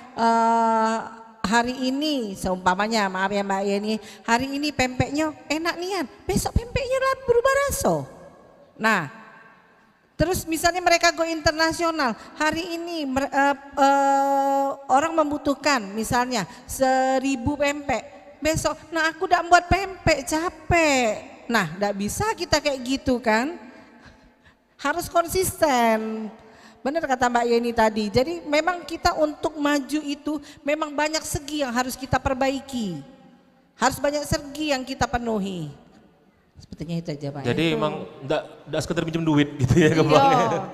hari ini seumpamanya, maaf ya Mbak Yeni, hari ini pempeknya enak nian, besok pempeknya berubah rasa. Nah terus misalnya mereka go internasional, hari ini orang membutuhkan misalnya 1.000 pempek, besok nah aku udah buat pempek capek. Nah enggak bisa kita kayak gitu kan, harus konsisten. Benar kata Mbak Yeni tadi, jadi memang kita untuk maju itu memang banyak segi yang harus kita perbaiki, harus banyak segi yang kita penuhi. Sepertinya itu aja Pak. Jadi emang enggak sekedar pinjam duit gitu ya kembangnya.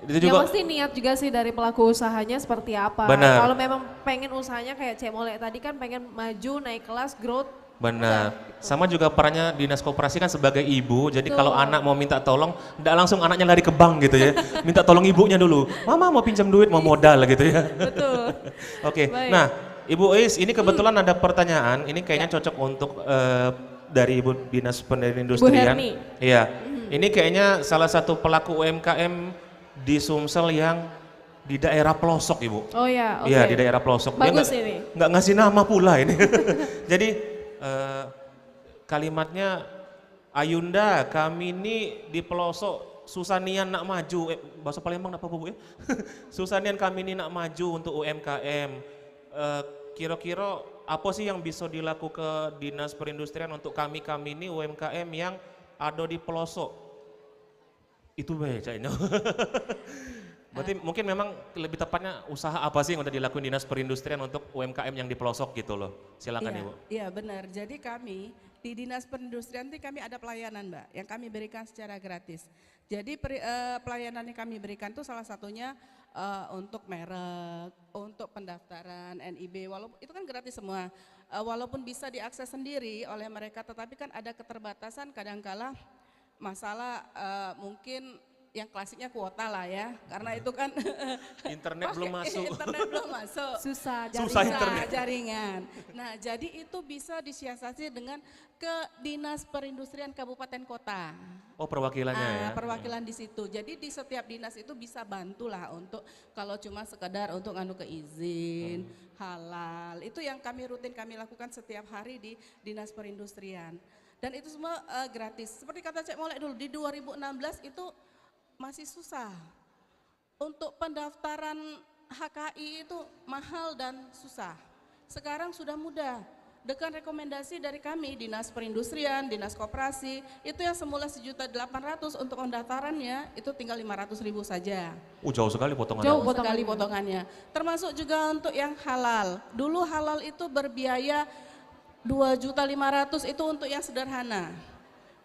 Itu juga ya pasti niat juga sih dari pelaku usahanya seperti apa. Benar. Kalau memang pengen usahanya kayak Cek Mole tadi kan pengen maju, naik kelas, growth. Benar. Sama juga perannya Dinas Koperasi kan sebagai ibu. Jadi kalau anak mau minta tolong, enggak langsung anaknya lari ke bank gitu ya. Minta tolong ibunya dulu. Mama mau pinjam duit, mau modal gitu ya. Betul. Oke. Nah, Ibu Ois, ini kebetulan ada pertanyaan. Ini kayaknya cocok untuk dari Ibu Dinas Perindustrian. Iya. Ini kayaknya salah satu pelaku UMKM di Sumsel yang di daerah pelosok Ibu. Oh ya, oke. Iya di daerah pelosok. Bagus dia ini. Nggak ngasih nama pula ini. Jadi kalimatnya Ayunda kami ini di pelosok susanian nak maju. Bahasa Palembang apa Bu ya? Susanian kami ini nak maju untuk UMKM. kira-kira apa sih yang bisa dilakukan ke Dinas Perindustrian untuk kami ini UMKM yang ada di pelosok? Itu becanya. Berarti mungkin memang lebih tepatnya usaha apa sih yang udah dilakuin Dinas Perindustrian untuk UMKM yang di pelosok gitu loh. Silakan Ibu. Iya benar, jadi kami di Dinas Perindustrian nanti kami ada pelayanan Mbak, yang kami berikan secara gratis. Jadi pelayanan yang kami berikan itu salah satunya untuk merek, untuk pendaftaran NIB, walaupun itu kan gratis semua. Walaupun bisa diakses sendiri oleh mereka, tetapi kan ada keterbatasan kadangkala masalah mungkin yang klasiknya kuota lah ya, karena itu kan internet belum masuk. Internet belum masuk. Susah jaringan. Nah, jadi itu bisa disiasati dengan ke Dinas Perindustrian Kabupaten Kota. Oh, perwakilannya ya. Perwakilan di situ. Jadi di setiap dinas itu bisa bantulah untuk kalau cuma sekedar untuk anu ke izin, halal. Itu yang rutin kami lakukan setiap hari di Dinas Perindustrian. Dan itu semua gratis. Seperti kata Cek Molek dulu di 2016 itu masih susah. Untuk pendaftaran HKI itu mahal dan susah. Sekarang sudah mudah. Dengan rekomendasi dari kami, Dinas Perindustrian, Dinas Koperasi, itu yang semula 1.800.000 untuk pendaftarannya, itu tinggal 500.000 saja. Jauh sekali potongannya. Jauh sekali potongannya. Termasuk juga untuk yang halal. Dulu halal itu berbiaya 2.500.000 itu untuk yang sederhana.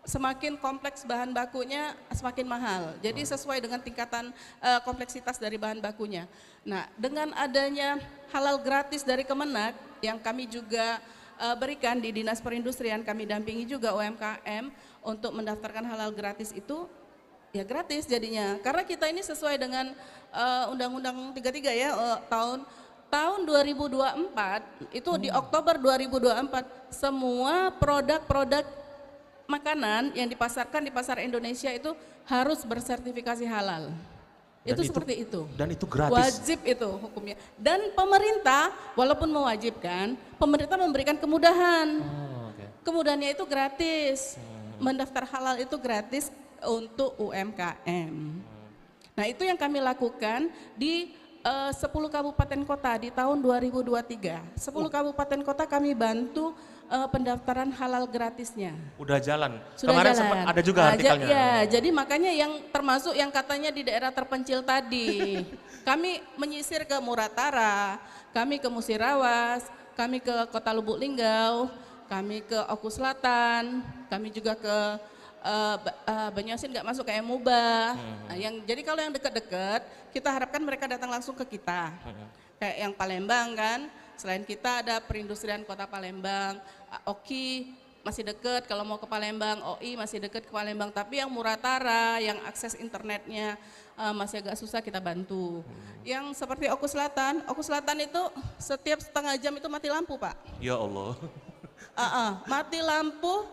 Semakin kompleks bahan bakunya semakin mahal. Jadi sesuai dengan tingkatan kompleksitas dari bahan bakunya. Nah, dengan adanya halal gratis dari Kemenak yang kami juga berikan di Dinas Perindustrian, kami dampingi juga UMKM untuk mendaftarkan halal gratis itu ya gratis jadinya. Karena kita ini sesuai dengan Undang-Undang 33 ya tahun 2024 itu di Oktober 2024 semua produk-produk makanan yang dipasarkan di pasar Indonesia itu harus bersertifikasi halal. Itu seperti itu. Dan itu gratis. Wajib itu hukumnya. Dan pemerintah walaupun mewajibkan, pemerintah memberikan kemudahan. Kemudahannya itu gratis. Mendaftar halal itu gratis untuk UMKM. Nah, itu yang kami lakukan di 10 kabupaten kota di tahun 2023. 10 kabupaten kota kami bantu pendaftaran halal gratisnya. Udah jalan. Sudah Kemarin jalan. sempat ada juga artikelnya. Ya, jadi makanya yang termasuk yang katanya di daerah terpencil tadi. Kami menyisir ke Muratara, kami ke Musirawas, kami ke Kota Lubuk Linggau, kami ke Oku Selatan, kami juga ke Banyuasin nggak masuk ke Muba. Nah, jadi kalau yang dekat-dekat kita harapkan mereka datang langsung ke kita. Kayak yang Palembang kan, selain kita ada Perindustrian Kota Palembang, OKI masih dekat kalau mau ke Palembang, OI masih dekat ke Palembang, tapi yang Muratara, yang akses internetnya masih agak susah kita bantu. Yang seperti Oku Selatan itu setiap setengah jam itu mati lampu Pak. Ya Allah. Mati lampu,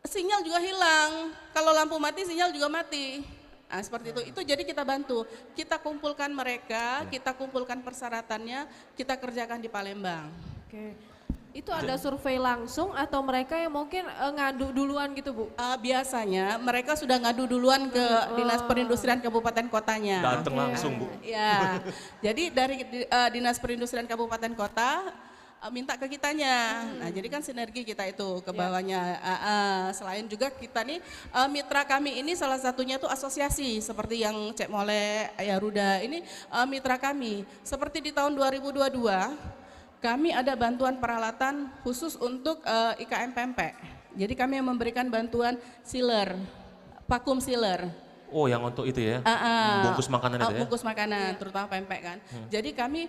sinyal juga hilang. Kalau lampu mati, sinyal juga mati. Nah, seperti itu jadi kita bantu. Kita kumpulkan mereka, kita kumpulkan persyaratannya, kita kerjakan di Palembang. Oke. Itu ada survei langsung atau mereka yang mungkin ngadu duluan gitu Bu? Biasanya mereka sudah ngadu duluan ke Dinas Perindustrian Kabupaten Kotanya. Datang langsung Bu. Ya, jadi dari Dinas Perindustrian Kabupaten Kota minta ke kitanya. Nah, jadi kan sinergi kita itu ke bawahnya. Selain juga kita nih mitra kami ini salah satunya tuh asosiasi seperti yang Cek Molek, Ayaruda ini mitra kami. Seperti di tahun 2022 kami ada bantuan peralatan khusus untuk IKM pempek. Jadi kami memberikan bantuan sealer, vakum sealer. Oh, yang untuk itu ya? Bungkus makanan itu ya? Bungkus makanan, terutama pempek kan. Jadi kami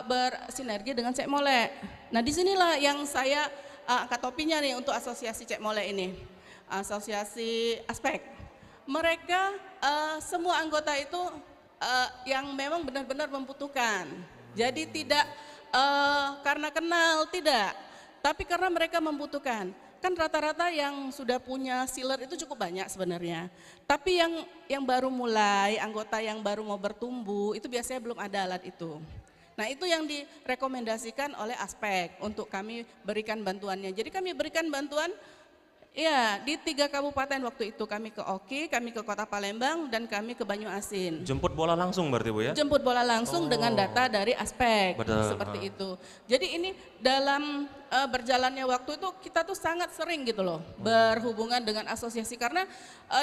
bersinergi dengan Cek Molek. Nah, disinilah yang saya angkat topinya nih untuk asosiasi Cek Molek ini. Asosiasi Aspek. Mereka semua anggota itu yang memang benar-benar membutuhkan. Jadi tidak karena kenal, tidak. Tapi karena mereka membutuhkan. Kan rata-rata yang sudah punya sealer itu cukup banyak sebenarnya. Tapi yang baru mulai, anggota yang baru mau bertumbuh, itu biasanya belum ada alat itu. Nah, itu yang direkomendasikan oleh Aspek untuk kami berikan bantuannya. Jadi kami berikan bantuan Iya, di 3 kabupaten waktu itu kami ke Oki, kami ke Kota Palembang, dan kami ke Banyuasin. Jemput bola langsung berarti Bu ya? Jemput bola langsung dengan data dari aspek, Betul, seperti itu. Jadi ini dalam berjalannya waktu itu kita tuh sangat sering gitu loh berhubungan dengan asosiasi, karena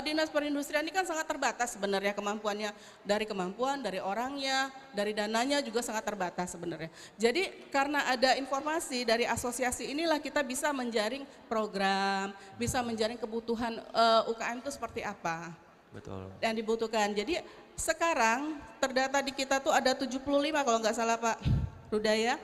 Dinas Perindustrian ini kan sangat terbatas sebenarnya kemampuannya, dari orangnya, dari dananya juga sangat terbatas sebenarnya. Jadi karena ada informasi dari asosiasi inilah kita bisa menjaring program, bisa menjaring kebutuhan UKM itu seperti apa. Betul. Yang dibutuhkan. Jadi sekarang terdata di kita tuh ada 75 kalau nggak salah Pak Rudaya,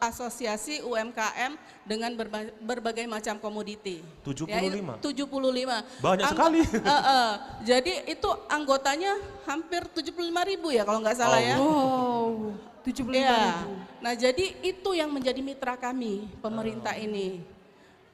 asosiasi UMKM dengan berbagai macam komoditi. 75? Ya, 75. Banyak sekali. Jadi itu anggotanya hampir 75.000 ya kalau nggak salah ya. Wow, 75.000. Ya. Nah jadi itu yang menjadi mitra kami, pemerintah ini.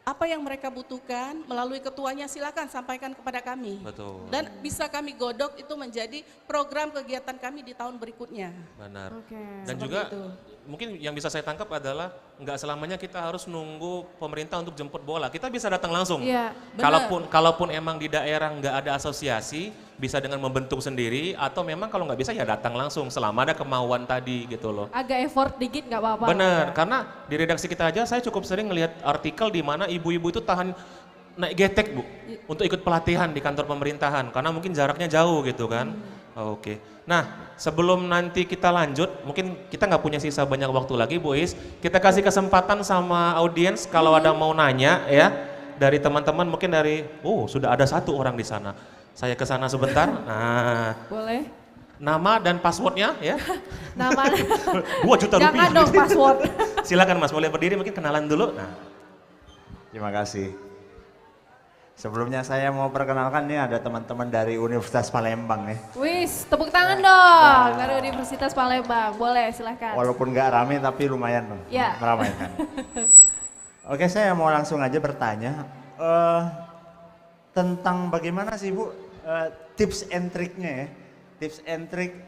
Apa yang mereka butuhkan melalui ketuanya silakan sampaikan kepada kami. Betul. Dan bisa kami godok itu menjadi program kegiatan kami di tahun berikutnya. Benar. Oke. Dan Seperti juga itu. mungkin yang bisa saya tangkap adalah nggak selamanya kita harus nunggu pemerintah untuk jemput bola. Kita bisa datang langsung. Iya, benar. Kalaupun emang di daerah nggak ada asosiasi, bisa dengan membentuk sendiri, atau memang kalau nggak bisa ya datang langsung selama ada kemauan tadi gitu loh. Agak effort dikit nggak apa-apa. Benar, Ya. karena di redaksi kita aja saya cukup sering ngelihat artikel di mana ibu-ibu itu tahan naik getek Bu untuk ikut pelatihan di kantor pemerintahan karena mungkin jaraknya jauh gitu kan. Oke. Nah, sebelum nanti kita lanjut, mungkin kita nggak punya sisa banyak waktu lagi Bu Is. Kita kasih kesempatan sama audiens kalau ada mau nanya ya dari teman-teman, mungkin dari sudah ada 1 orang di sana. Saya ke sana sebentar. Nah, Boleh. nama dan passwordnya ya. Nama 2 juta rupiah. Jangan dong password. Silakan Mas, boleh berdiri mungkin kenalan dulu. Nah, Terima kasih. Sebelumnya saya mau perkenalkan nih ada teman-teman dari Universitas Palembang nih. Wis, tepuk tangan dong dari Universitas Palembang. Boleh, silahkan. Walaupun nggak rame tapi lumayan loh, Ya. meramaikan. Oke, saya mau langsung aja bertanya tentang bagaimana sih Bu tips and triknya ya. Tips and trik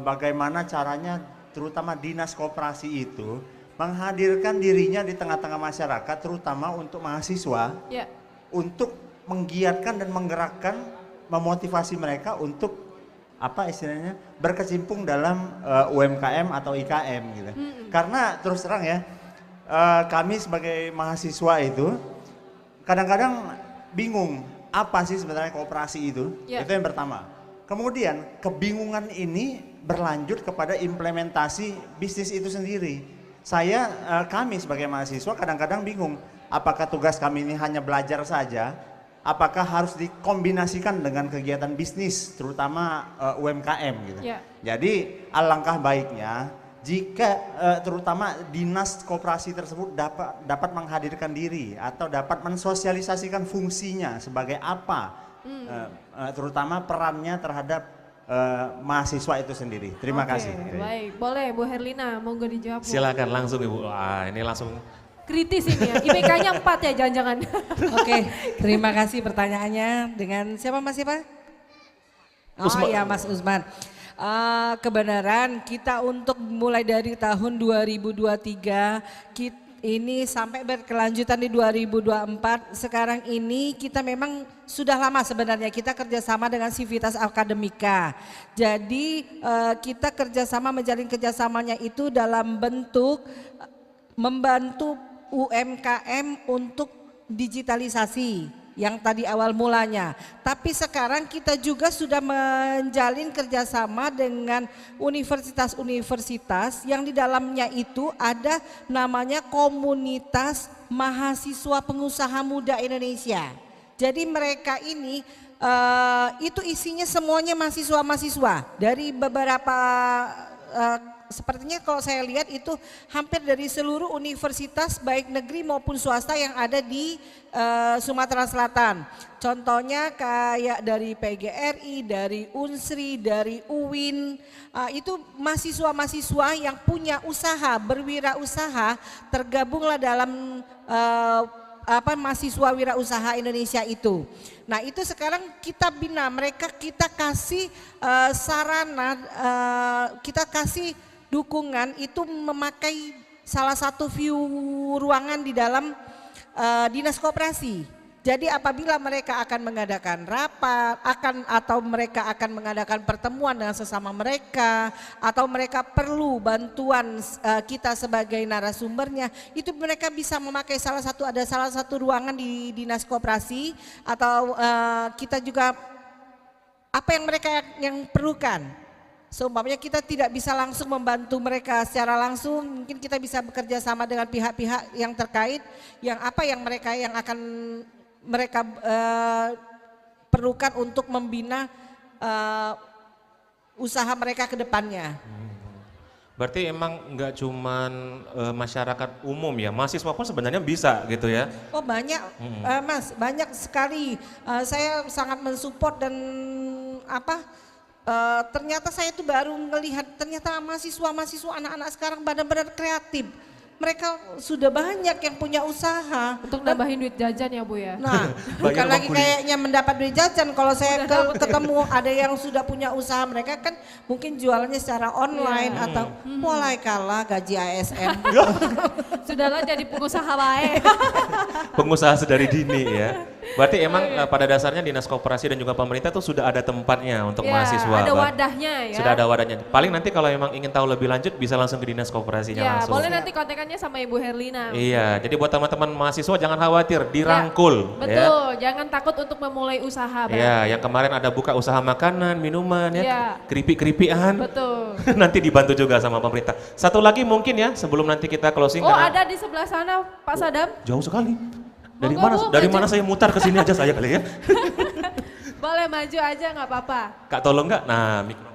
bagaimana caranya terutama dinas koperasi itu menghadirkan dirinya di tengah-tengah masyarakat terutama untuk mahasiswa Ya. untuk menggiatkan dan menggerakkan, memotivasi mereka untuk apa istilahnya berkecimpung dalam UMKM atau IKM gitu. Karena terus terang ya kami sebagai mahasiswa itu kadang-kadang bingung apa sih sebenarnya koperasi itu. Ya. Itu yang pertama. Kemudian kebingungan ini berlanjut kepada implementasi bisnis itu sendiri. Kami sebagai mahasiswa kadang-kadang bingung apakah tugas kami ini hanya belajar saja, apakah harus dikombinasikan dengan kegiatan bisnis, terutama UMKM gitu. Ya. Jadi alangkah baiknya jika terutama dinas koperasi tersebut dapat menghadirkan diri atau dapat mensosialisasikan fungsinya sebagai apa, terutama perannya terhadap mahasiswa itu sendiri. Terima Oke, kasih. Baik, boleh Bu Herlina, monggo dijawab. Bu. silakan langsung Ibu. Wah, ini langsung Kritis ini ya, IPK-nya 4 ya jangan-jangan. Oke, terima kasih pertanyaannya. Dengan siapa Mas siapa? Oh Usman. iya Mas Usman. Kebenaran kita untuk mulai dari tahun 2023 ini sampai berkelanjutan di 2024. Sekarang ini kita memang sudah lama sebenarnya kita kerjasama dengan Civitas Akademika. Jadi kita kerjasama menjalin kerjasamanya itu dalam bentuk membantu UMKM untuk digitalisasi yang tadi awal mulanya. Tapi sekarang kita juga sudah menjalin kerjasama dengan universitas-universitas yang di dalamnya itu ada namanya Komunitas Mahasiswa Pengusaha Muda Indonesia. Jadi mereka ini itu isinya semuanya mahasiswa-mahasiswa dari beberapa sepertinya kalau saya lihat itu hampir dari seluruh universitas baik negeri maupun swasta yang ada di Sumatera Selatan. Contohnya kayak dari PGRI, dari Unsri, dari UIN, itu mahasiswa-mahasiswa yang punya usaha, berwirausaha, tergabunglah dalam mahasiswa wirausaha Indonesia itu. Nah itu sekarang kita bina mereka, kita kasih sarana, kita kasih dukungan itu memakai salah satu view ruangan di dalam dinas koperasi. Jadi apabila mereka akan mengadakan rapat, atau mereka akan mengadakan pertemuan dengan sesama mereka, atau mereka perlu bantuan kita sebagai narasumbernya, itu mereka bisa memakai salah satu ruangan di Dinas Koperasi, atau kita juga apa yang mereka yang perlukan. Seumpamanya kita tidak bisa langsung membantu mereka secara langsung, mungkin kita bisa bekerja sama dengan pihak-pihak yang terkait, yang apa yang mereka yang akan mereka perlukan untuk membina usaha mereka ke depannya. Berarti emang nggak cuman masyarakat umum ya, mahasiswa pun sebenarnya bisa gitu ya? Oh banyak, Mas, banyak sekali. Saya sangat mensupport dan ternyata saya itu baru melihat ternyata mahasiswa anak-anak sekarang benar-benar kreatif. Mereka sudah banyak yang punya usaha. Untuk nambahin duit jajan ya Bu ya? Nah, bukan lagi kayaknya mendapat duit jajan. Kalau saya ketemu ada yang sudah punya usaha, mereka kan mungkin jualannya secara online atau mulai kalah gaji ASN. Sudahlah jadi pengusaha baik. Pengusaha sedari dini ya. Berarti emang pada dasarnya Dinas Koperasi dan juga pemerintah tuh sudah ada tempatnya untuk mahasiswa. Ada wadahnya ya. Sudah ada wadahnya. Paling nanti kalau emang ingin tahu lebih lanjut bisa langsung ke Dinas Koperasinya langsung. Boleh nanti kontekannya sama Ibu Herlina. Iya, jadi buat teman-teman mahasiswa jangan khawatir, dirangkul. Betul, jangan takut untuk memulai usaha. Iya, yang kemarin ada buka usaha makanan, minuman ya, keripik-keripikan. Betul. Nanti dibantu juga sama pemerintah. Satu lagi mungkin ya sebelum nanti kita closing. Ada di sebelah sana Pak Sadam. Jauh sekali. Dari mana saya mutar ke sini aja saya kali ya. Boleh maju aja nggak apa-apa. Kak tolong nggak? Nah mikrofon.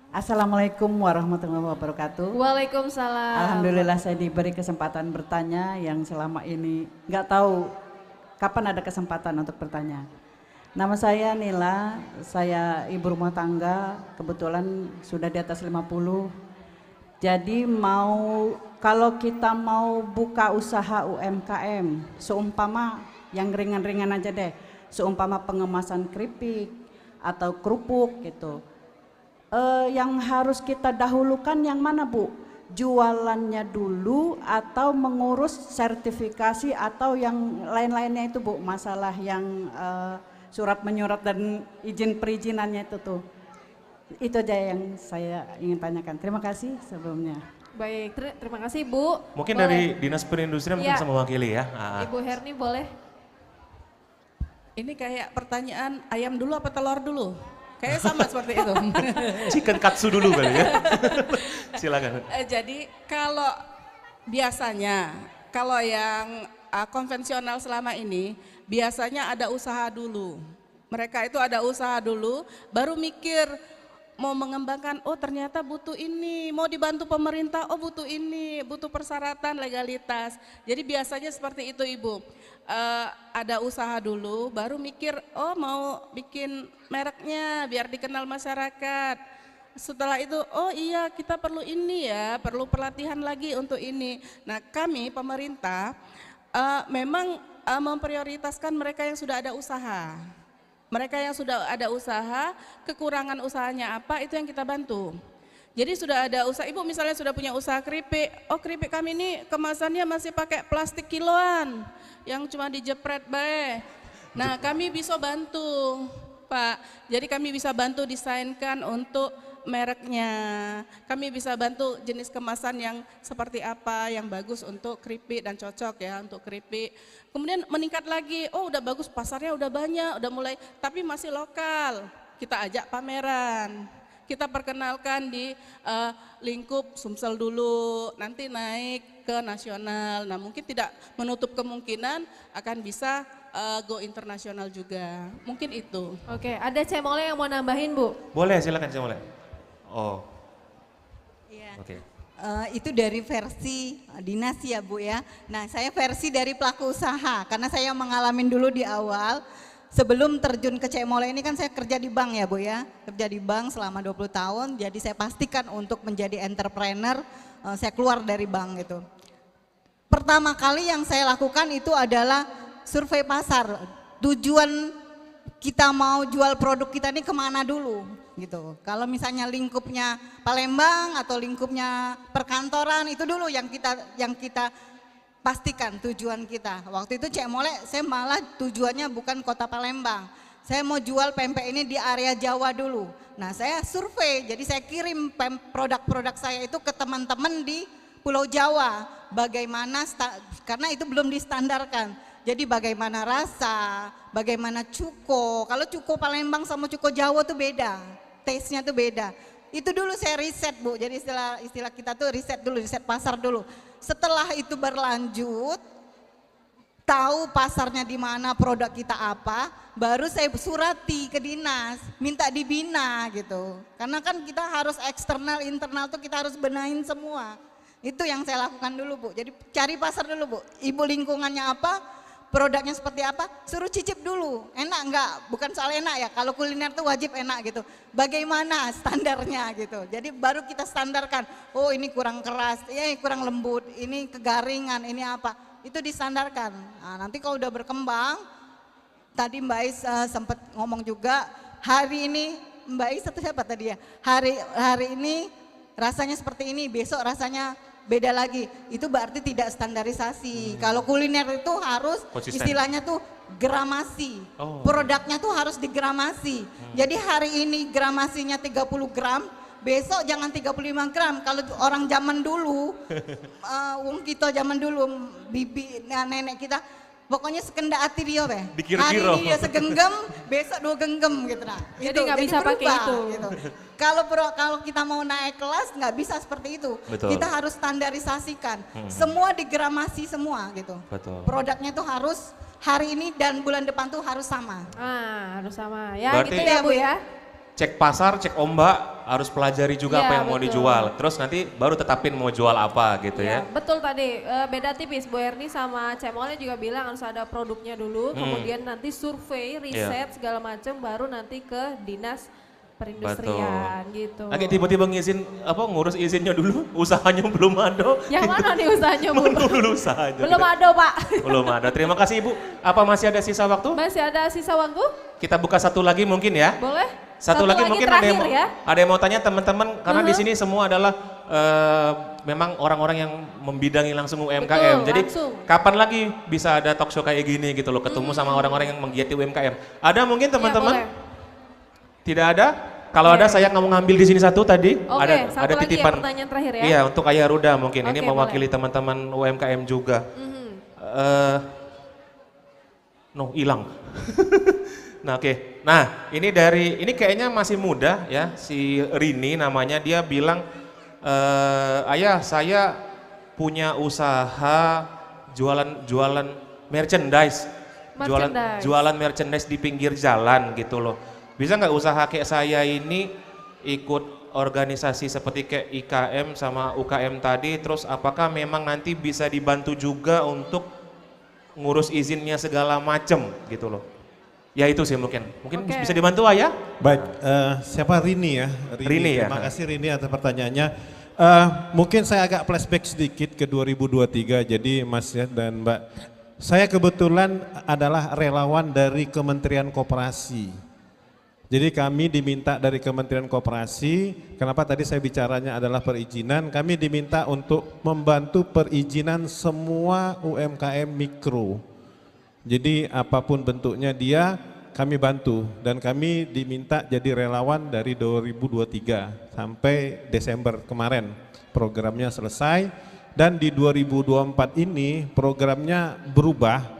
Assalamualaikum warahmatullahi wabarakatuh. Waalaikumsalam. Alhamdulillah saya diberi kesempatan bertanya yang selama ini nggak tahu kapan ada kesempatan untuk bertanya. Nama saya Nila, saya ibu rumah tangga, kebetulan sudah di atas 50. Jadi kalau kita mau buka usaha UMKM, seumpama yang ringan-ringan aja deh, seumpama pengemasan keripik atau kerupuk gitu. Yang harus kita dahulukan yang mana Bu? Jualannya dulu atau mengurus sertifikasi atau yang lain-lainnya itu Bu? Masalah yang surat menyurat dan izin perizinannya itu tuh. Itu aja yang saya ingin tanyakan. Terima kasih sebelumnya. Baik, terima kasih Bu. Mungkin dari Dinas Perindustrian mungkin bisa mewakili ya. Ibu Herni boleh. Ini kayak pertanyaan ayam dulu apa telur dulu? Kayaknya sama seperti itu. Chicken katsu dulu kali ya. Silakan. Jadi kalau biasanya, kalau yang konvensional selama ini, biasanya ada usaha dulu. Mereka itu ada usaha dulu, baru mikir mau mengembangkan, oh ternyata butuh ini, mau dibantu pemerintah, oh butuh ini, butuh persyaratan, legalitas. Jadi biasanya seperti itu Ibu. Ada usaha dulu, baru mikir, oh mau bikin mereknya biar dikenal masyarakat. Setelah itu, oh iya kita perlu ini ya, perlu pelatihan lagi untuk ini. Nah kami pemerintah memang memprioritaskan mereka yang sudah ada usaha. Mereka yang sudah ada usaha, kekurangan usahanya apa, itu yang kita bantu. Jadi sudah ada usaha, Ibu misalnya sudah punya usaha keripik, oh keripik kami ini kemasannya masih pakai plastik kiloan, yang cuma dijepret bae. Nah kami bisa bantu Pak, jadi kami bisa bantu desainkan untuk mereknya, kami bisa bantu jenis kemasan yang seperti apa, yang bagus untuk keripik dan cocok ya untuk keripik. Kemudian meningkat lagi, oh udah bagus pasarnya udah banyak, udah mulai, tapi masih lokal, kita ajak pameran. Kita perkenalkan di lingkup Sumsel dulu, nanti naik ke nasional. Nah mungkin tidak menutup kemungkinan akan bisa go internasional juga, mungkin itu. Oke, ada Cemole yang mau nambahin Bu? Boleh silakan Cemole. Oh. Iya. Oke. Itu dari versi dinas ya Bu ya. Nah saya versi dari pelaku usaha karena saya mengalami dulu di awal. Sebelum terjun ke Cemole ini kan saya kerja di bank ya Bu ya. Kerja di bank selama 20 tahun jadi saya pastikan untuk menjadi entrepreneur saya keluar dari bank gitu. Pertama kali yang saya lakukan itu adalah survei pasar. Tujuan kita mau jual produk kita ini kemana dulu gitu. Kalau misalnya lingkupnya Palembang atau lingkupnya perkantoran itu dulu yang kita pastikan tujuan kita. Waktu itu Cek Mole, saya malah tujuannya bukan kota Palembang. Saya mau jual pempek ini di area Jawa dulu. Nah saya survei, jadi saya kirim produk-produk saya itu ke teman-teman di Pulau Jawa. Bagaimana, karena itu belum distandarkan. Jadi bagaimana rasa, bagaimana cuko. Kalau cuko Palembang sama cuko Jawa tuh beda, taste-nya tuh beda. Itu dulu saya riset Bu, jadi istilah kita tuh riset dulu, riset pasar dulu. Setelah itu berlanjut, tahu pasarnya di mana, produk kita apa, baru saya surati ke dinas, minta dibina gitu. Karena kan kita harus eksternal, internal tuh kita harus benahin semua. Itu yang saya lakukan dulu Bu, jadi cari pasar dulu Bu, ibu lingkungannya apa, produknya seperti apa, suruh cicip dulu, enak enggak, bukan soal enak ya, kalau kuliner tuh wajib enak gitu. Bagaimana standarnya gitu, jadi baru kita standarkan, oh ini kurang keras, ini kurang lembut, ini kegaringan, ini apa. Itu disandarkan. Nah, nanti kalau udah berkembang, tadi Mbak Is sempat ngomong juga, hari ini Mbak Is atau siapa tadi ya, hari ini rasanya seperti ini, besok rasanya beda lagi. Itu berarti tidak standarisasi. Kalau kuliner itu harus konsisten. Istilahnya tuh gramasi, produknya tuh harus digramasi. Jadi hari ini gramasinya 30 gram, besok jangan 35 gram. Kalau orang zaman dulu, wong kita zaman dulu, bibi, nenek kita, pokoknya sekendak hati dia weh. Hari ini dia segenggam, besok 2 genggam gitu nah. Jadi nggak bisa pakai itu. Gitu. Kalau kita mau naik kelas nggak bisa seperti itu. Betul. Kita harus standarisasikan. Semua digramasi semua gitu. Betul. Produknya tuh harus hari ini dan bulan depan tuh harus sama. Harus sama. Ya Berarti gitu ya Bu ya. Cek pasar, cek ombak, harus pelajari juga Ya, apa yang mau betul. dijual. Terus nanti baru tetapin mau jual apa gitu ya. Betul tadi, beda tipis. Bu Erni sama Cek Mole juga bilang harus ada produknya dulu, kemudian nanti survei, riset segala macam, baru nanti ke dinas perindustrian gitu. Oke, tiba-tiba ngurus izinnya dulu, usahanya belum ada. Yang mana nih usahanya Bu? Dulu usahanya. Belum ada Pak. Belum ada. Terima kasih Ibu. Apa masih ada sisa waktu? Masih ada sisa waktu? Kita buka satu lagi mungkin ya. Boleh? Satu lagi mungkin ada terakhir ya. Ada yang mau tanya teman-teman karena di sini semua adalah memang orang-orang yang membidangi langsung UMKM. Betul, jadi langsung. kapan lagi bisa ada talk show kayak gini gitu loh, ketemu sama orang-orang yang menggiati UMKM. Ada mungkin teman-teman? Tidak ada? Kalau ada saya nggak mau ngambil di sini satu tadi. Oke, ada satu lagi titipan. ya, pertanyaan terakhir ya. Iya, untuk Ayah Ruda mungkin. Ini Oke, mewakili teman-teman UMKM juga. Hilang. Nah, oke. Nah, ini kayaknya masih muda ya, si Rini namanya. Dia bilang, Ayah saya punya usaha jualan merchandise. Jualan merchandise di pinggir jalan gitu loh. Bisa nggak usaha kayak saya ini ikut organisasi seperti kayak IKM sama UKM tadi, terus apakah memang nanti bisa dibantu juga untuk ngurus izinnya segala macem gitu loh. Ya itu sih mungkin bisa dibantu Ayah? Baik, siapa Rini ya? Rini ya. Terima kasih Rini atas pertanyaannya. Mungkin saya agak flashback sedikit ke 2023, jadi Mas dan Mbak. Saya kebetulan adalah relawan dari Kementerian Koperasi. Jadi kami diminta dari Kementerian Koperasi, kenapa tadi saya bicaranya adalah perizinan, kami diminta untuk membantu perizinan semua UMKM mikro. Jadi apapun bentuknya dia kami bantu dan kami diminta jadi relawan dari 2023 sampai Desember kemarin programnya selesai dan di 2024 ini programnya berubah.